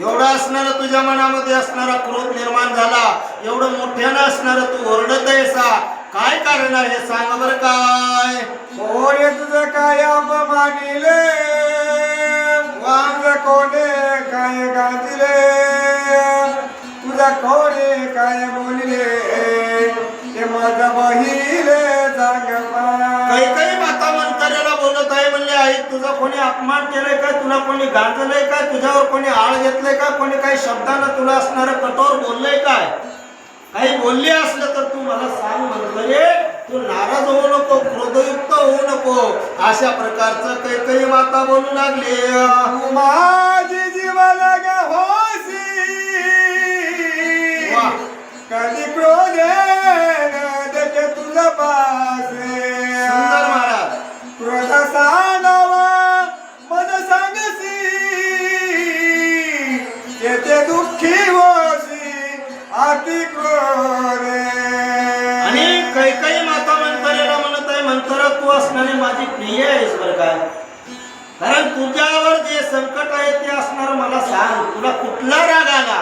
एवढा असणारा तुझ्या मनामध्ये असणारा क्रोध निर्माण झाला, एवढं मोठ्यानं असणारा तू ओरडत आहेसा, काय कारण आहे सांग बरं काय. ओरे तुझं काय अपमानिले वांग कोणे काय गाजले तुझा कोणे काय बोलले ते माझा बहिले जाग. कैकई माता मंतरेला बोलत आहे म्हणले, आई तुझा कोणी अपमान केलाय काय, तुला कोणी गाजलंय काय, तुझ्यावर कोणी आळ घेतलंय का, कोणी काही शब्दानं तुला असणारं कठोर बोललंय काय, काही बोलले असलं तर तू मला सांग मंतरे. तू नाराज होऊ नको, क्रोधयुक्त होऊ नको, अशा प्रकारचं कैकई माता बोलू लागली. माझी जीवाला ग होसी कधी क्रोधे देखे तुझा पासे. सुंदर महाराज. क्रोध सांडावा मद सांगसी येते दुःख असणारी माझी प्रिय आहेस बरं काय. कारण तुझ्यावर जे संकट आहे ते असणार मला सांग, तुला कुठला राग आला.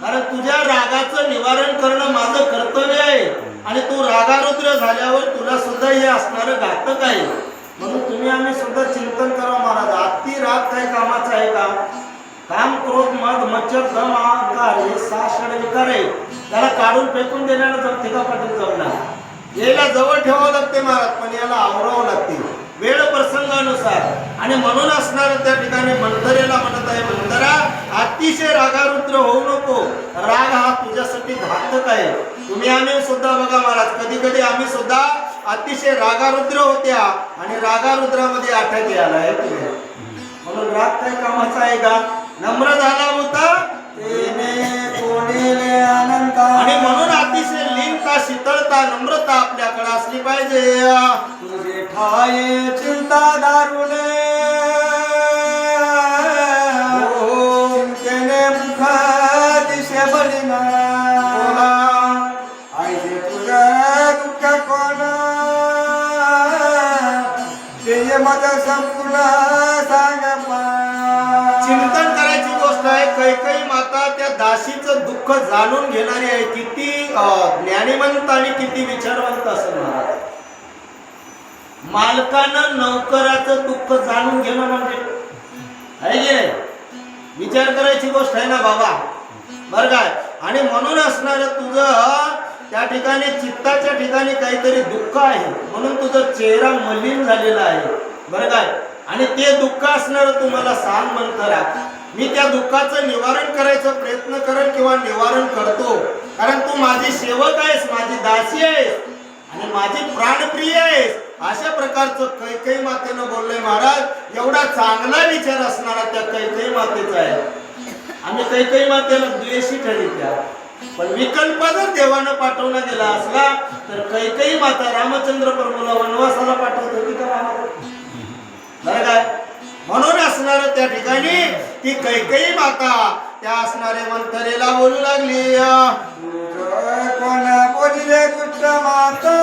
कारण तुझ्या रागाचं निवारण करणं माझं कर्तव्य आहे आणि तू रागारुद्र झाल्यावर तुला सुद्धा हे असणारं घातक आहे. म्हणून तुम्ही आम्ही सुद्धा चिंतन करा महाराज. अति राग काही कामाचा आहे का. काम क्रोध मद मच्छर दम अहंकार हे 6 षडविकार आहे. त्याला काढून फेकून देण्याला जमते का पाटील जमणार. याला जवळ ठेवावं लागते महाराज, पण याला आवरावं लागते वेळ प्रसंगानुसार. आणि म्हणून असणार त्या ठिकाणी मंथरेला म्हणत आहे, मंथरा अतिशय रागारुद्र होऊ नको. राग हा तुझ्यासाठी घातक आहे. तुम्ही आम्ही सुद्धा बघा महाराज, कधी कधी आम्ही सुद्धा अतिशय रागारुद्र होत्या आणि रागारुद्रामध्ये अटक यायला आहे. म्हणून राग काही कामाचा आहे का. नम्र झाला होता आणि म्हणून अतिशय लीनता शीतलता नम्रता आपल्याकडे असली पाहिजे. तुझे ठाये चिंता दारुणे चिंतेने मुख दिशे बलिना आईचे तुझं दुःख कोण ते मत संपूर्ण सांग. चिंतन करायची गोष्ट आहे. कैकई माता त्या दासीचं दुःख जाणून घेणारी आहे. किती ज्ञानीवंत आणि किती विचारवंत असेल महाराज. मालकानं नौकराचं दुःख जाणून घेणं म्हणजे आहे की नाही. विचार करायची गोष्ट आहे ना बाबा, बरं काय. आणि म्हणून असणार तुझं त्या ठिकाणी चित्ताच्या ठिकाणी काहीतरी दुःख आहे, म्हणून तुझा चेहरा मलिन झालेला आहे, बरं काय. आणि ते दुःख असणार तुम्हाला सांग मंथरा. मी त्या दुःखाचं निवारण करायचा प्रयत्न करेन किंवा निवारण करतो. कारण तू माझी सेवक आहेस, माझी दासी आहेस आणि माझी प्राणप्रिय आहेस. अशा प्रकारचं कैकेयी मातेनं बोललंय महाराज. एवढा चांगला विचार असणारा त्या कैकेयी मातेचा आहे. आम्ही कैकेयी मातेला द्वेषी ठरवत्या, पण विकल्प जर देवानं पाठवला गेला असला तर कैकेयी माता रामचंद्र प्रभूला वनवासाला पाठवत होती का बरं काय. म्हणून असणार त्या ठिकाणी ती कैकेयी माता त्या असणारे मंथरेला बोलू लागली, कोण बोलिले दुष्ट माता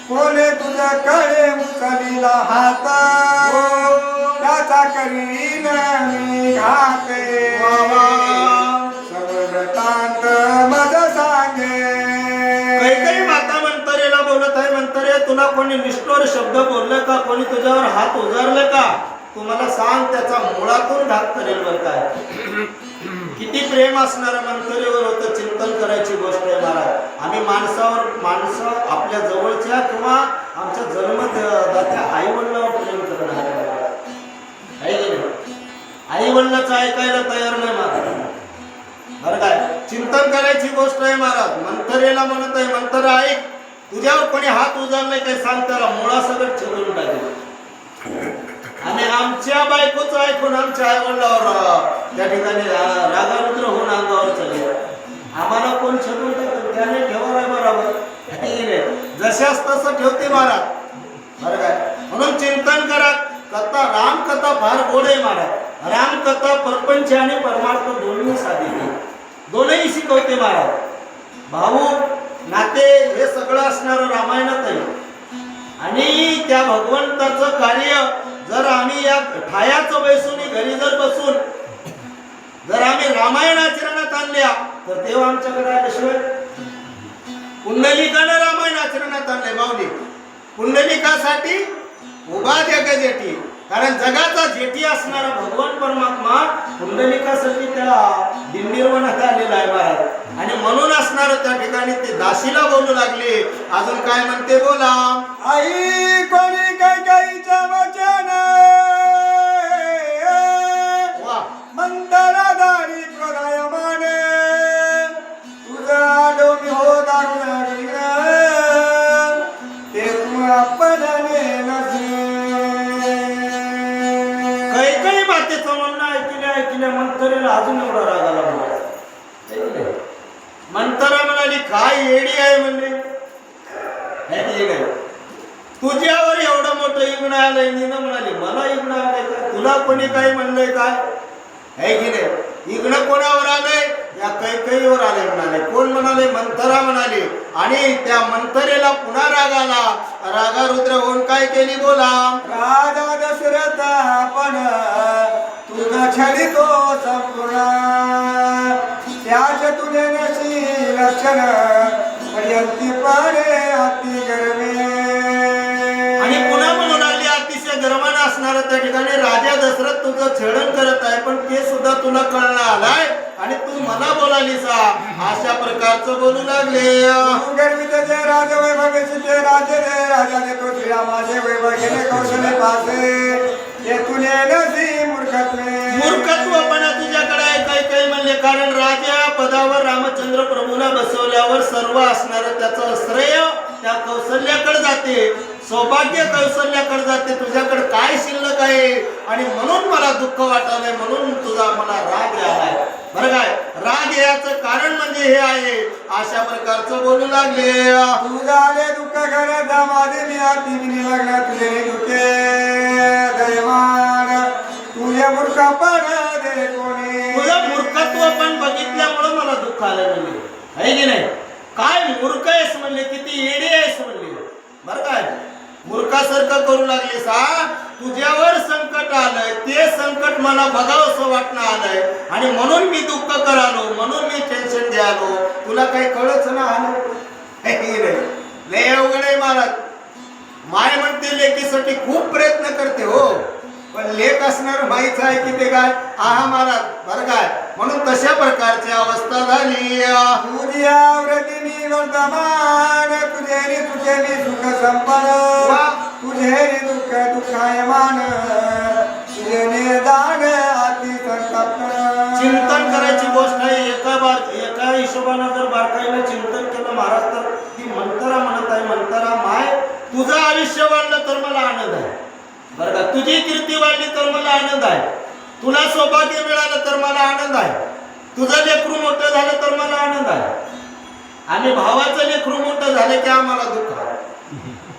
कोणे तुझ्या कडे उचलिला हात त्याचा करीन मी घाते सवरतांत मज सांगे. कैकेयी माता मंथरेला बोलत आहे, मंथरे तुला कोणी निष्ठुर शब्द बोललं का, कोणी तुझ्यावर हात उजारलं का, तू मला सांग, त्याचा मुळातून घात करेल बर काय. किती प्रेम असणाऱ्या मंथरेवर होतं. चिंतन करायची गोष्ट आहे महाराज. आम्ही माणसं आपल्या जवळच्या किंवा आमच्या जन्मदात्या आई वडिलांवर प्रेम करणार आहे की नाही. आई वडिलांचं ऐकायला तयार नाही महाराज, बरं काय. चिंतन करायची गोष्ट आहे महाराज. मंथरेला म्हणत आहे, मंथरा ऐक, तुझ्यावर कोणी हात उजारलाय काय सांग, त्याला मुळासकट छेदून टाकेल. आणि आमच्या बायकोचं ऐकून आमच्या आईवडिलावर त्या ठिकाणी रागारुद्र होऊन अंगावर चले. आम्हाला कोण छेदून टाकेल त्याने ठेवा आहे बरोबर. जशाच तसं ठेवते महाराज, बरं काय. म्हणून चिंतन करा. कथा रामकथा फार गोड आहे महाराज. रामकथा परपंच आणि परमार्थ दोन्ही साधिते, दोन्ही शिकवते महाराज. भाऊ नाते हे सगळं असणारं रामायणात आहे. आणि त्या भगवंताचं कार्य जर आम्ही या ठायाचं बैसून घरी जर बसून जर आम्ही रामायण आचरणात आणल्या तर देव आमच्याकडे आल्याशिवाय. पुंडलिकानं रामायण आचरणात आणले माऊली. पुंडलिकासाठी उभा जगजेठी, कारण जगाचा जेठी असणारा भगवान परमात्मा पुंडलिकासाठी त्या दिंडीरवनात आलेला आहे महाराज. आणि म्हणून असणार त्या ठिकाणी ते दासीला बोलू लागले. अजून काय म्हणते बोला. आई कोणी कैकेयीच्या वचन मंथरा दारी प्रदायमाने तुझा डोमी हो दारुण ते तू आपल्याने नसे. कैकेयी मातेचं म्हणणं ऐकल्या मंथरेला अजून एवढा राग आला म्हणाला. मंथरा म्हणाली काय येडी आहे म्हणले. तुझ्यावर एवढं मोठं इग्न आलंय. नीनं म्हणाली मला इग्न आलंय का, तुला कोणी काही म्हणलंय काय, है की नाही. इग्न कोणावर आलंय, या कैकेयीवर आले म्हणाले. कोण म्हणाले? मंथरा म्हणाले. आणि त्या मंथरेला पुन्हा राग आला. रागारुद्र होऊन काय केली बोला. राजा दशरथ आपण तुझा छळितो संपूर्ण त्याच तुझे नशी लक्षण पर्यंती पारे अति गरमे. आणि पुन्हा म्हणून लागली अतिशय गर्मानं असणार त्या ठिकाणी राजा दशरथ तुझं छेडण करत आहे पण ते सुद्धा तुला कळणं आलाय आणि तू मला बोलालीस अशा प्रकारचं बोलू लागले. गर्वितचे राज वैभवेचे ते राजे रे राजा देतो श्रीरा माझे वैभव गेले कौशले पासे येथून नसी मूर्खत्वपणा तुझ्याकडे आहे. काही म्हणले कारण राजा पदावर रामचंद्र प्रभूला बसवल्यावर सर्व असणार त्याचं श्रेय त्या कौशल्याकडे जाते. सौभाग्य कौशल्याकडे जाते. तुझ्याकडे काय शिल्लक आहे आणि म्हणून मला दुःख वाटलंय म्हणून तुझा मला राग आलाय. बरं काय राग याचं कारण म्हणजे हे आहे अशा प्रकारचं बोलू लागले. तुझा आले दुःख करत माझे मी आती मी लग्न तुझे दुखे दयमान तुझे मूर्खपण दे कोणी. तुझं मूर्खत्व पण बघितल्यामुळे मला दुःख आलं म्हणले आहे की नाही. काय मूर्ख आहेस म्हणले किती येडी आहेस म्हणले. बरं काय मूर्खासारखं करू लागलीस तुझ्यावर संकट आलंय ते संकट मला बघावंसं वाटणं आलंय आणि म्हणून मी दुःख करालो म्हणून मी टेन्शन द्यालो. तुला काही कळच ना आलं लय अवघड आहे महाराज. माय म्हणते लेकीसाठी खूप प्रयत्न करते हो पण लेख असणार माहीच आहे की ते काय आहा महाराज. बरं काय म्हणून तशा प्रकारची अवस्था झाली. तुझी आवृत्ती वर्तमान तुझे तुझे सुख संपन्न तुझे दुःख दुःखायमान तुझे निदान अति संतप्त. चिंतन करायची गोष्ट आहे. एका हिशोबाने जर बारकाईने चिंतन केलं महाराज तर ती मंतरा म्हणत आहे मंतरा माय तुझं आयुष्य वाढलं तर मला आनंद आहे. बरं का तुझी कीर्ती वाढली तर मला आनंद आहे. तुला सौभाग्य मिळालं तर मला आनंद आहे. तुझं लेकरू मोठं झालं तर मला आनंद आहे. आणि भावाचं लेकरू मोठं झालं की आम्हाला दुःख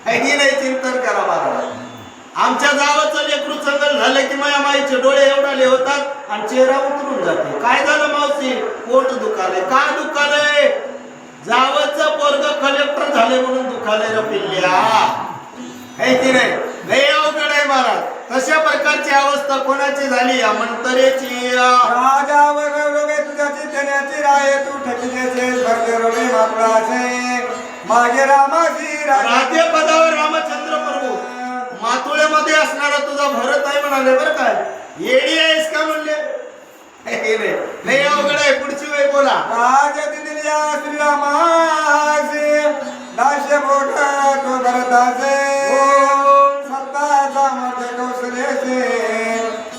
आहे की नाही. चिंतन करा महाराज. आमच्या गावाचं लेकरू चंगल झालं की माझ्या माईचे डोळे एवढाले होतात आणि चेहरा उतरून जाते. काय झालं मावशी पोट दुखाले. काय दुखालय? जावचं पोरग कलेक्टर झाले म्हणून दुखाले रे पिल्ल्या है की नाही. लय अवघड आहे महाराज. तशा प्रकारची अवस्था कोणाची झाली या मंतरेची. राजा वैभवे तुझ्या चिंतनाची राय तू ठेकीचे भरते रोडे मापळाचे मागे रामाची राज्य पदावर रामचंद्र प्रभू मातुळ्यामध्ये असणारा तुझा भरत आहे म्हणाले. बरं काय येडी आहेस का म्हणले. लय अवघड आहे. पुढची वेळ बोला. राजा दिल्या श्रीरामाचे दास्य बोट तो भरताचे सत्ताचा मत कौशल्याचे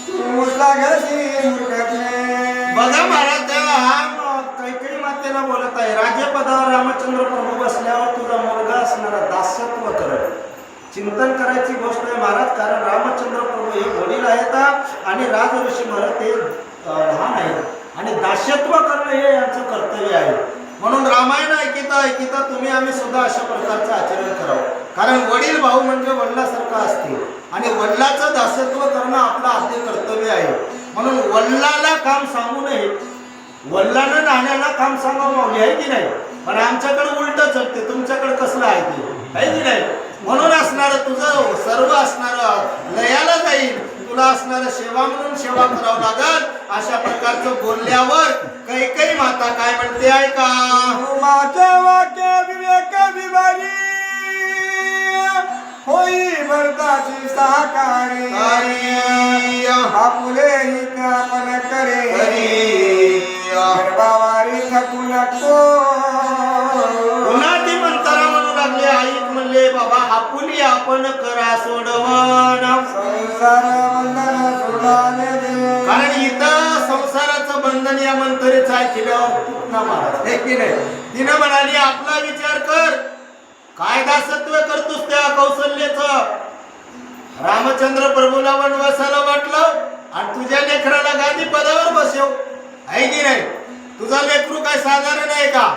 तू लागशी मूर्खत्वे. बघा महाराज तेव्हा हा कैकेयी मातेला बोलत आहे. राज्यपदावर रामचंद्र प्रभू बसल्यावर तुझा मुलगा असणारा दास्यत्व करत. चिंतन करायची गोष्ट आहे महाराज. कारण रामचंद्र प्रभू हे वडील आहेत आणि राजऋषी महाराज ते लहान आहेत आणि दास्यत्व करणं हे यांचं कर्तव्य आहे. म्हणून रामायण ऐकिता ऐकिता तुम्ही आम्ही सुद्धा अशा प्रकारचं आचरण करावं. कारण वडील भाऊ म्हणजे वडिलासारखा असते आणि वडिलाचं दास्यत्व करणं आपलं आद्य कर्तव्य आहे. म्हणून वडिलाला काम सांगू नये. वडिलांना नाण्याला काम सांगावं आहे की नाही. पण आमच्याकडे उलट चलते. तुमच्याकडे कसलं आहे ते आहे की नाही. म्हणून असणार तुझं सर्व असणार लयाला जाईल. तुला असणार सेवा म्हणून सेवा करावं लागल. अशा प्रकारचं बोलल्यावर कैकेयी माता काय म्हणते ऐका. माझे वाक्य विवेक विवारी होई भरताची सहकारी आपुले हित आपण करे गर्भावारी थकू नको. पुन्हा ती मंतरा म्हणू लागली. ऐक म्हणले बाबा आपुली आपण करा सोडवण संसार बंधन सोडाले दे. कारण इथं संसाराचं बंधन या मंतरेचं ऐकल्यावर तुटना महाराज हे की नाही. तिनं म्हणाली आपला विचार कर. काय दासत्व करतोस त्या कौशल्याचं. रामचंद्र प्रभूला वनवासाला वाटलं आणि तुझ्या लेकराला गादी पदावर बसव आहे की नाही. तुझा लेकरू काय साधारण आहे का.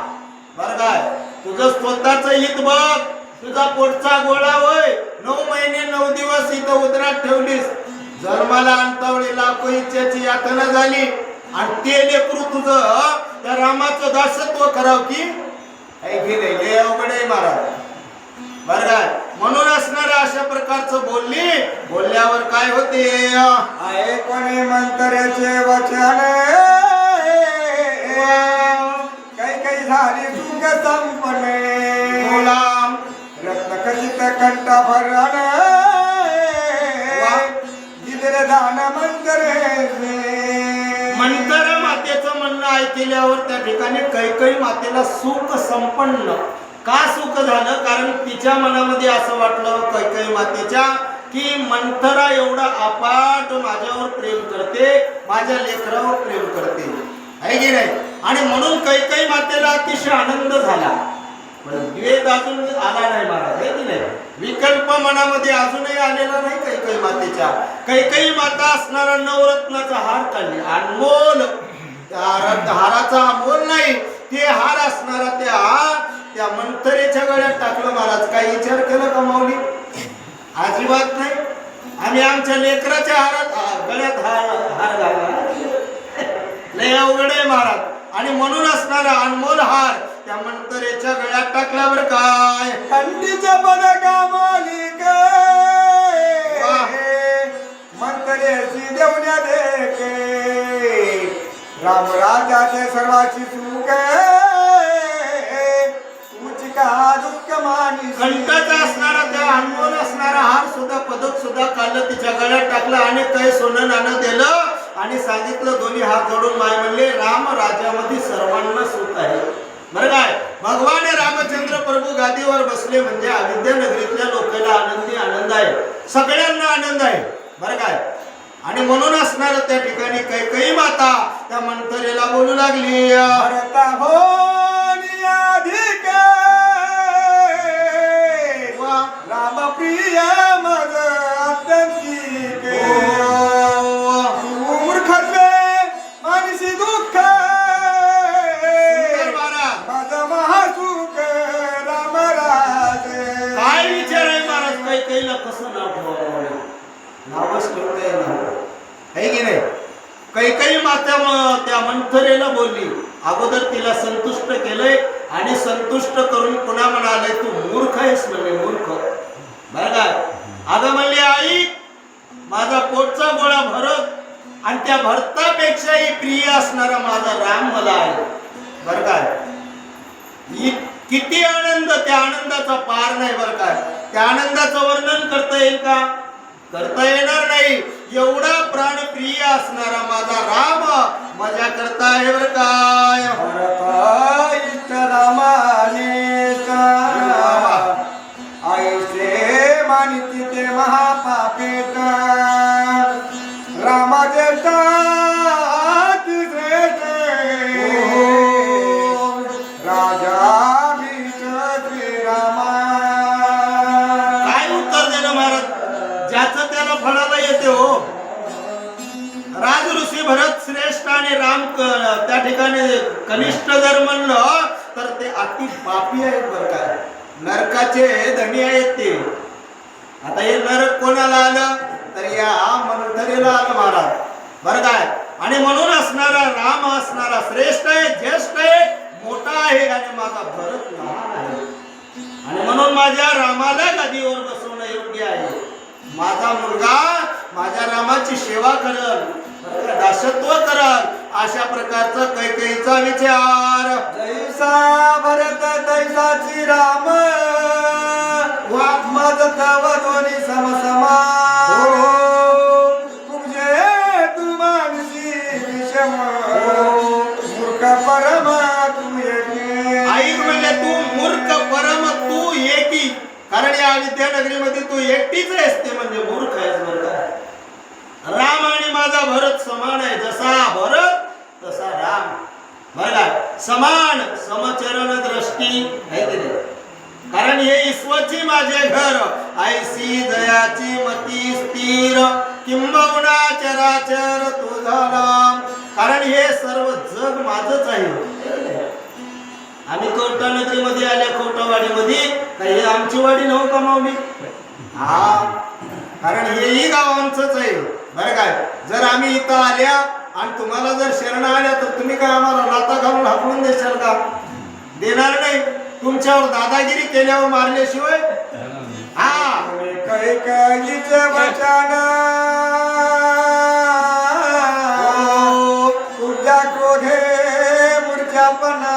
बरं काय तुझं स्वतःच हित बघ. तुझा पोटचा गोळा होय 9 महिने 9 दिवस इथं उदरात ठेवलीस. जन्माला अंतवळी लाखो इच्छेची यातना झाली आणि ते लेकरू तुझं त्या का रामाचं दासत्व करावं की ऐकी नाही लय अवघड आहे महाराज बरं काय म्हणून असणाऱ्या अशा प्रकारचं बोलल्यावर काय होते आहे कोणी मंत्र्याचे वचन काही झाली सुख संपणे गुलाम रत्नखचित कंठ भरण दिले दान मंत्रे मंतर मातेचं म्हणणं ऐकल्यावर त्या ठिकाणी कैकई मातेला सुख संपन्न का सुख झालं कारण तिच्या मनामध्ये असं वाटलं कैकई मातेच्या की मंथरा एवढा अपाट माझ्यावर प्रेम करते माझ्या लेकरावर प्रेम करते आहे की नाही आणि म्हणून कैकई मातेला अतिशय आनंद झाला पण द्वेष अजून आला नाही महाराज आहे की नाही विकल्प मनामध्ये अजूनही आलेला नाही कैकई मातेच्या कैकई माता असणारा नवरत्नाचा हार काढली अनमोल हाराचा अमोल नाही ते हार असणारा त्या मंथरेच्या गळ्यात टाकलं महाराज काही विचार केला का माऊली अजिबात नाही आम्ही आमच्या लेकराच्या गळ्यात हार घालला लय अवघड आहे महाराज आणि म्हणून असणारा अनमोल हार त्या मंथरेच्या गळ्यात टाकल्यावर काय थंडीच्या पदका मालिक मंत्र्याची देवण्या देखे रामराजाचे सर्वाची सुख दुःख मानी कंठाचा असणारा त्या अनमोल असणारा हार सुद्धा पदक सुद्धा काढलं तिच्या गळ्यात टाकलं आणि काही सोनं नाणं दिलं आणि सांगितलं दोन्ही हात जोडून माय म्हणले राम राज्यामध्ये सर्वांना सुख आहे बरं काय भगवान रामचंद्र प्रभू गादीवर बसले म्हणजे अविद्या नगरीतल्या लोकांना आनंदी आनंद आहे सगळ्यांना आनंद आहे बरं काय आणि म्हणून असणार त्या ठिकाणी कैकई माता त्या मंथरेला बोलू लागली भरता हो अधिक राम प्रिय मग अत्यंतिक मूर्खत्वे मानसी दुःख माझ महासुख रामराज काय विचार आहे महाराज कैकईला कसं नाव ठेवावं नावच ठेवता येणार आहे की नाही कैकई माता त्या मंथरेला बोलली अगोदर तिला संतुष्ट केलंय आणि संतुष्ट करून पुन्हा म्हणाले तू मूर्ख आहेस म्हणजे मूर्ख बरं काय अगं म्हणले आई माझा पोटचा गोळा भरत आणि त्या भरतापेक्षाही प्रिय असणारा माझा राम मला आहे बरं काय किती आनंद त्या आनंदाचा पार नाही बरं काय त्या आनंदाचं वर्णन करता येईल का करता येणार नाही एवढा प्राणप्रिय असणारा माझा राम मजा करता आहे बरं काय इष्ट रामाने आईचे मानिती ते महापापेत रामाचे राजा श्रीरामा काय उत्तर देणं महाराज ज्याचं त्याला फळाला येते हो राज ऋषी भरत श्रेष्ठ आणि राम त्या ठिकाणी कनिष्ठ जर म्हणलं तर ते अति पापी आहेत बरं काय नरकाचे धनी आहेत ते आता हे नरक कोणाला आलं तर या मंथरेला आलं महाराज बरं काय आणि म्हणून असणारा राम असणारा श्रेष्ठ आहे ज्येष्ठ आहे मोठा आहे आणि माझा भरत लहान आहे आणि म्हणून माझ्या रामाला गादीवर बसवणं योग्य आहे माझा मुलगा माझ्या रामाची सेवा करल दासत्व करल अशा प्रकारचा कैकईचा विचार जैसा भरत तैसाची राम मज तव दोन्ही समसमान तुझे तू मानसी विषम मूर्ख परम तुम्ही आई म्हणले तू मूर्ख परम तू एकी कारण या विद्यानगरीमध्ये तू एकटीच आहेस ते म्हणजे मूर्ख आहेस बरं का राम आणि माझा भरत समान आहे जसा भरत तसा राम बघा समान समचरण दृष्टी आहे की नाही कारण हे ईश्वरची माझे घर ऐसी दयाची मती स्थिर किंबहुना चराचर तुझा नाम कारण हे सर्व जग माझच आहे आम्ही कवठा नगरीमध्ये आल्या कवठावाडीमध्ये काही आमची वाडी नव्हती का माऊली हा कारण हेही गाव आमचंच आहे बरं काय, जर आम्ही इथं आल्या आणि तुम्हाला जर शरण आल्या तर तुम्ही काय आम्हाला लाता घालून हाकलून देशाल का? देणार नाही. तुमच्यावर दादागिरी केल्यावर मारल्याशिवाय. हा, कैकईचे वचन तुझ्या क्रोधे मूर्छापणा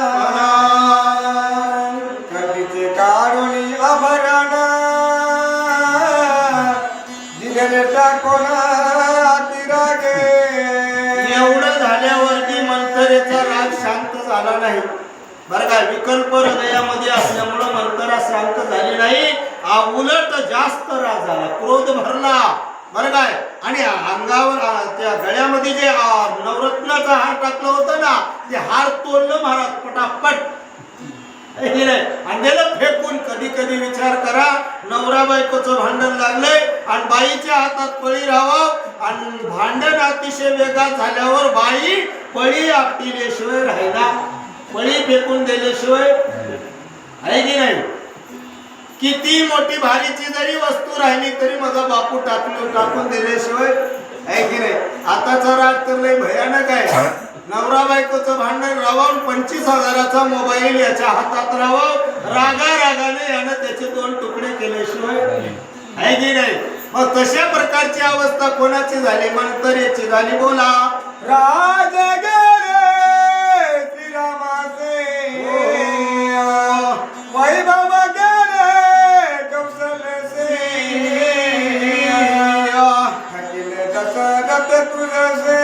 कधीचे काढून आभरण दिलेले टाकून अतिरागे. एवढं झाल्यावर की मंथरेचा राग शांत झाला नाही. बरं काय, विकल्प हृदयामध्ये असल्यामुळं मंथरा शांत झाली नाही, उलट जास्त राग झाला, क्रोध भरला. बरं काय, आणि अंगावर त्या गळ्यामध्ये जे नवरत्नाचा हार टाकलं होतं ना, ते हार तोडलं महाराज पटापट आणि त्याला फेकून. कधी कधी विचार करा, नवरा बायकोचं भांडण लागलंय आणि बाईच्या हातात पळी राहावं आणि भांडण अतिशय वेगात झाल्यावर बाई पळी आपटिल्याशिवाय राहिला, पळी फेकून दिल्याशिवाय आहे की नाही. किती मोठी भारीची जरी वस्तू राहिली तरी माझा बापू टाकून दिल्याशिवाय आहे की नाही. आताचा राग तर लय भयानक आहे. नवरा बायकोचं भांडण राहावं, 25,000चा मोबाईल याच्या हातात राहावं, रागाने यानं त्याचे 2 तुकडे केल्याशिवाय आहे की नाही. मग तशा प्रकारची अवस्था कोणाची झाली? मंथरेची झाली. बोला. राज गेले श्रीरामाचे वैभव गेले कौशल्यसे थकिले दशरथ तुझसे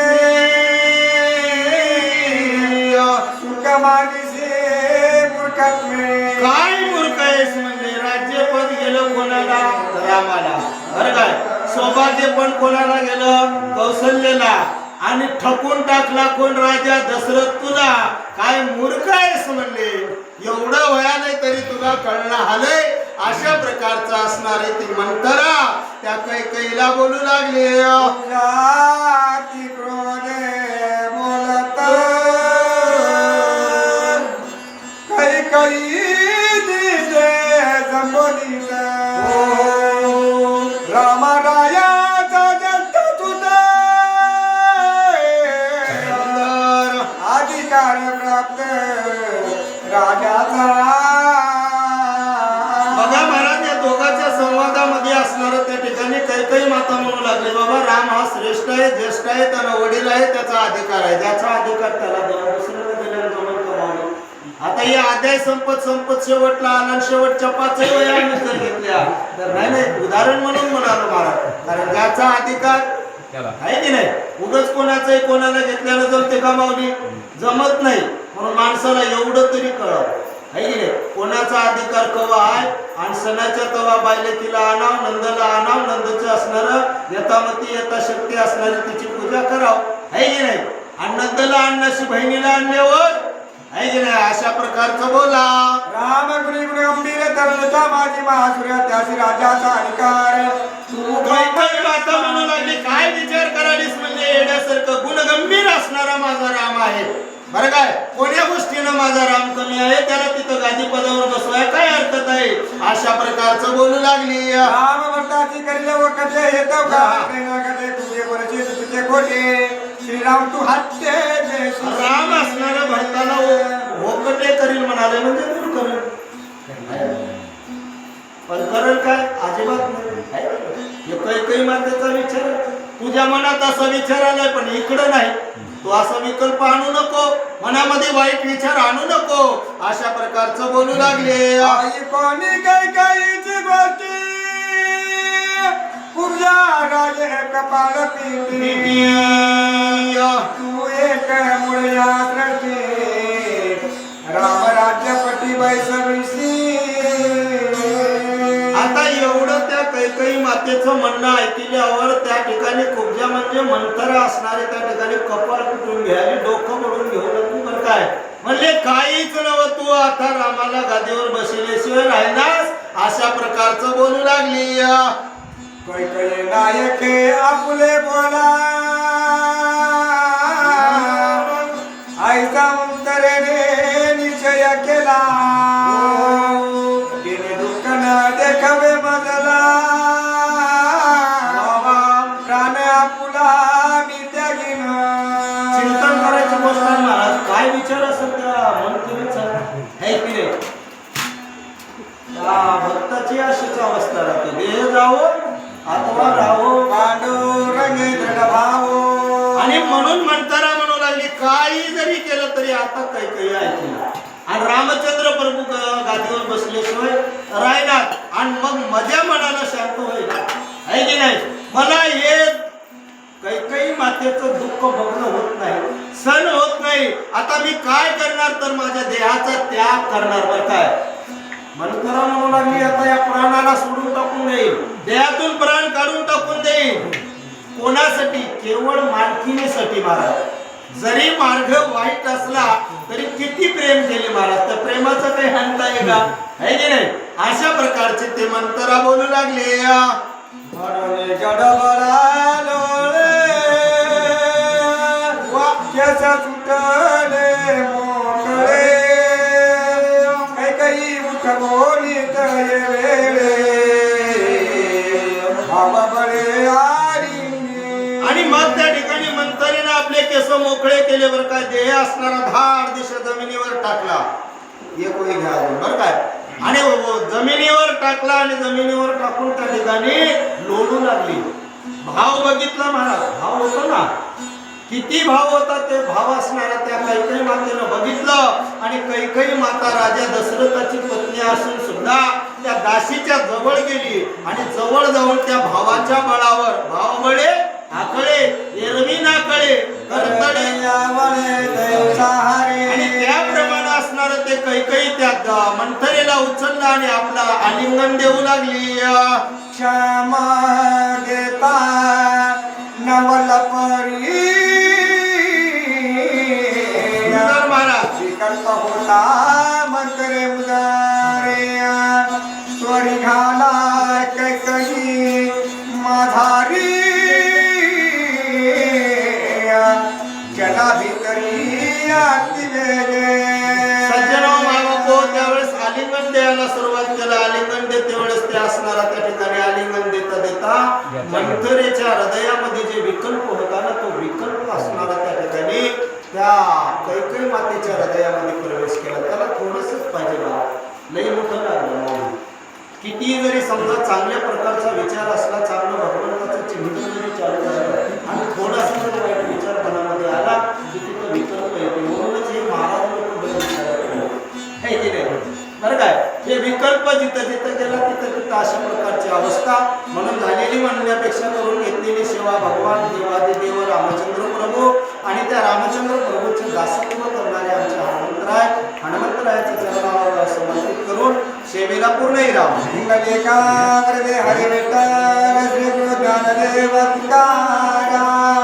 सुख मागिसे मूर्खत्वे. काय मूर्ख आहेस म्हणजे? राज्यपद गेलं कोणाला? रामाला. बरं काय, सौभाग्य पण कोणाला गेलं? कौशल्याला. आणि ठकून टाकला कोण? राजा दशरथ तुला. काय मूर्ख आहेस म्हणले? एवढं वयाने तरी तुला कळणं आलंय. अशा प्रकारचा असणारे ती मंथरा त्या कैकेयीला बोलू लागले. जाती क्रोधे बोलत कैकेयी दिले संबोधित. रामरायाचा जन्म तुझा अधिकार प्राप्त राजाचा. बघा महाराज, या दोघांच्या संवादामध्ये असणारं त्या ठिकाणी कैकेयी माता म्हणू लागले, बाबा राम हा श्रेष्ठ आहे, ज्येष्ठ आहे, त्याला वडील आहे, त्याचा अधिकार आहे, ज्याचा अधिकार त्याला द्यावा, दुसऱ्याला दिल्याला जमल का मावळे? आता हे अध्याय संपत शेवटला आला आणि शेवटच्या 5 वया आम्ही जर घेतल्या तर नाही, उदाहरण म्हणून म्हणालो महाराज. कारण ज्याचा अधिकार आहे की नाही, उगाच कोणाचंही कोणाला घेतल्यानं जमते का माऊली? जमत नाही. म्हणून माणसाला एवढं तरी कळावं आहे की नाही, कोणाचा अधिकार कवा आहे. आणि सणाच्या तवा बायले तिला आणाव, नंदला आणाव, नंदचं असणारं यथामती यथाशक्ती असणारी तिची पूजा कराव आहे की नाही. आणि नंदला आणण्याशी बहिणीला आणल्यावर आहे की नाही, अशा प्रकारचं बोला. राम गुणी गुण गंभीर तरलता माझी महासुर त्यासी राजाचा अधिकार. तू कैकेयी माता म्हणू लागली, काय विचार करालीस म्हणजे? येण्यासारखं गुणगंभीर असणारा माझा राम आहे. बरं काय, कोण्या गोष्टीनं माझा राम कमी आहे? त्याला तिथं गादी पदावर बसवाय काय हरकत आहे? अशा प्रकारचं बोलू लागली. राम वर्ताची करिले व कथे येतो का कथे तुझे कोणाचे तुझे खोटे. श्रीराम तू हत्ते राम असणाऱ्या भरताला ओकटे करील म्हणाले म्हणजे दूर करेल. पण करेल काय? अजिबात नाही. कैकेयी मातेचा विचार तुझ्या मनात असा विचार आलाय, पण इकडं नाही. तू असा विकल्प आणू नको, मनामध्ये वाईट विचार आणू नको. अशा प्रकारचं बोलू लागले. आई कोणी कैकेयीची गोष्टी पूजा राजे कपाळ पिटी. तू एक मुळ्या सृष्टी राम राज्यपती बैसविसी. आता एवढं त्या कैकेयी मातेचं म्हणणं ऐकल्यावर त्या ठिकाणी कुब्जा म्हणजे मंथरा असणारे त्या ठिकाणी कपाळ कुटून घ्यायला डोकं पडून घेऊ लागली. बरं काय म्हणले, काहीच नव तू आता रामाला गादीवर बसल्याशिवाय राहिनास. अशा प्रकारचं बोलू लागली. कैकेयी नायके आपुले बोला आईचा मंतरेने निश्चय केला. तिने दुःख न देखावे मजला प्राण आपुला म्हणून मंथरा म्हणू लागली काही जरी केलं तरी आता काही ऐकलं. आणि रामचंद्र प्रभू गादीवर बसल्याशिवाय राहणार आणि मग माझ्या मनाला शांत होईल आहे की नाही. मला हे काही मातेचं दुःख बघणं होत नाही, सण होत नाही. आता मी काय करणार तर माझ्या देहाचा त्याग करणार. बरं काय मंथरा म्हणू लागली आता या प्राणाला सोडून टाकून देईल, देहातून प्राण काढून टाकून देईल. कोणासाठी? केवळ मालकीनीसाठी. महाराज जरी मार्ग वाईट असला तरी किती प्रेम केले महाराज, त्या प्रेमाचं काही अंत आहे का? आहे की नाही. अशा प्रकारचे ते मंथरा बोलू लागले. वाक्याचा सुटले मोकळे काही उठ बोलीत वेळे बाबा बळे आणि मग त्या ठिकाणी मंथरीने आपले केस मोकळे केले. बरं काय देह असणारा धाड दिशा जमिनीवर टाकला. एक होई घ्या बरं काय. आणि जमिनीवर टाकला आणि जमिनीवर टाकून त्या ठिकाणी लोळू लागली. भाव बघितला महाराज, भाव होतो ना, किती भाव होता. ते भाव असणारा त्या कैकेयी मातेनं बघितलं. आणि कैकेयी माता राजा दशरथाची पत्नी असून सुद्धा त्या दासीच्या जवळ गेली आणि जवळ जाऊन त्या भावाच्या बळावर, भाव बळे आकळे एरवी ना कळे करतळे आणि त्याप्रमाणे असणार ते कैकेयी त्या मंथरेला उचलला आणि आपला आलिंगन देऊ लागली. क्षमा देता नवल परी महाराज विकल्प होता मंत्रे उदारे त्वरी घाला कैकेयी माधारी जला भितरी अति वेगे. सज्जनो मागो त्यावेळेस आलिंगन द्यायला सुरुवात केला. आलिंगन देते वेळेस ते असणारा त्या ठिकाणी आलिंगन देता देता मंथरेच्या हृदयामध्ये जे विकल्प होता ना, तो विकल्प असणारा त्या ठिकाणी त्या कैकेयी मातेच्या हृदयामध्ये प्रवेश केला. त्याला थोडंसंच पाहिजे मला, लई मोठं लागलं. किती जरी समजा चांगल्या प्रकारचा विचार असला, चांगलं भगवंताचं चिंतन जरी चालू झालं आणि थोडासा जरी वाईट विचार मनामध्ये आला की तिथं विकल्प येते. म्हणूनच हे महाराज लोक आहे की नाही. बरं काय हे विकल्प जिथं जिथं गेला तिथं तिथं अशा प्रकारची अवस्था. म्हणून झालेली म्हणण्यापेक्षा करून घेतलेली सेवा भगवान देवादिदेव रामचंद्र प्रभू आणि त्या रामचंद्र प्रभूचे दासत्व करणारे आमचे हनुमंतराय, हनुमंतरायाच्या चरणावर समर्पित करून सेवेला पूर्णही राम. हरे विठ्ठल श्री गुरु ज्ञानदेव तुकाराम.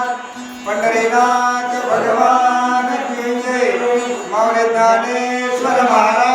पंढरीनाथ भगवान की जय. माऊली ज्ञानेश्वर महाराज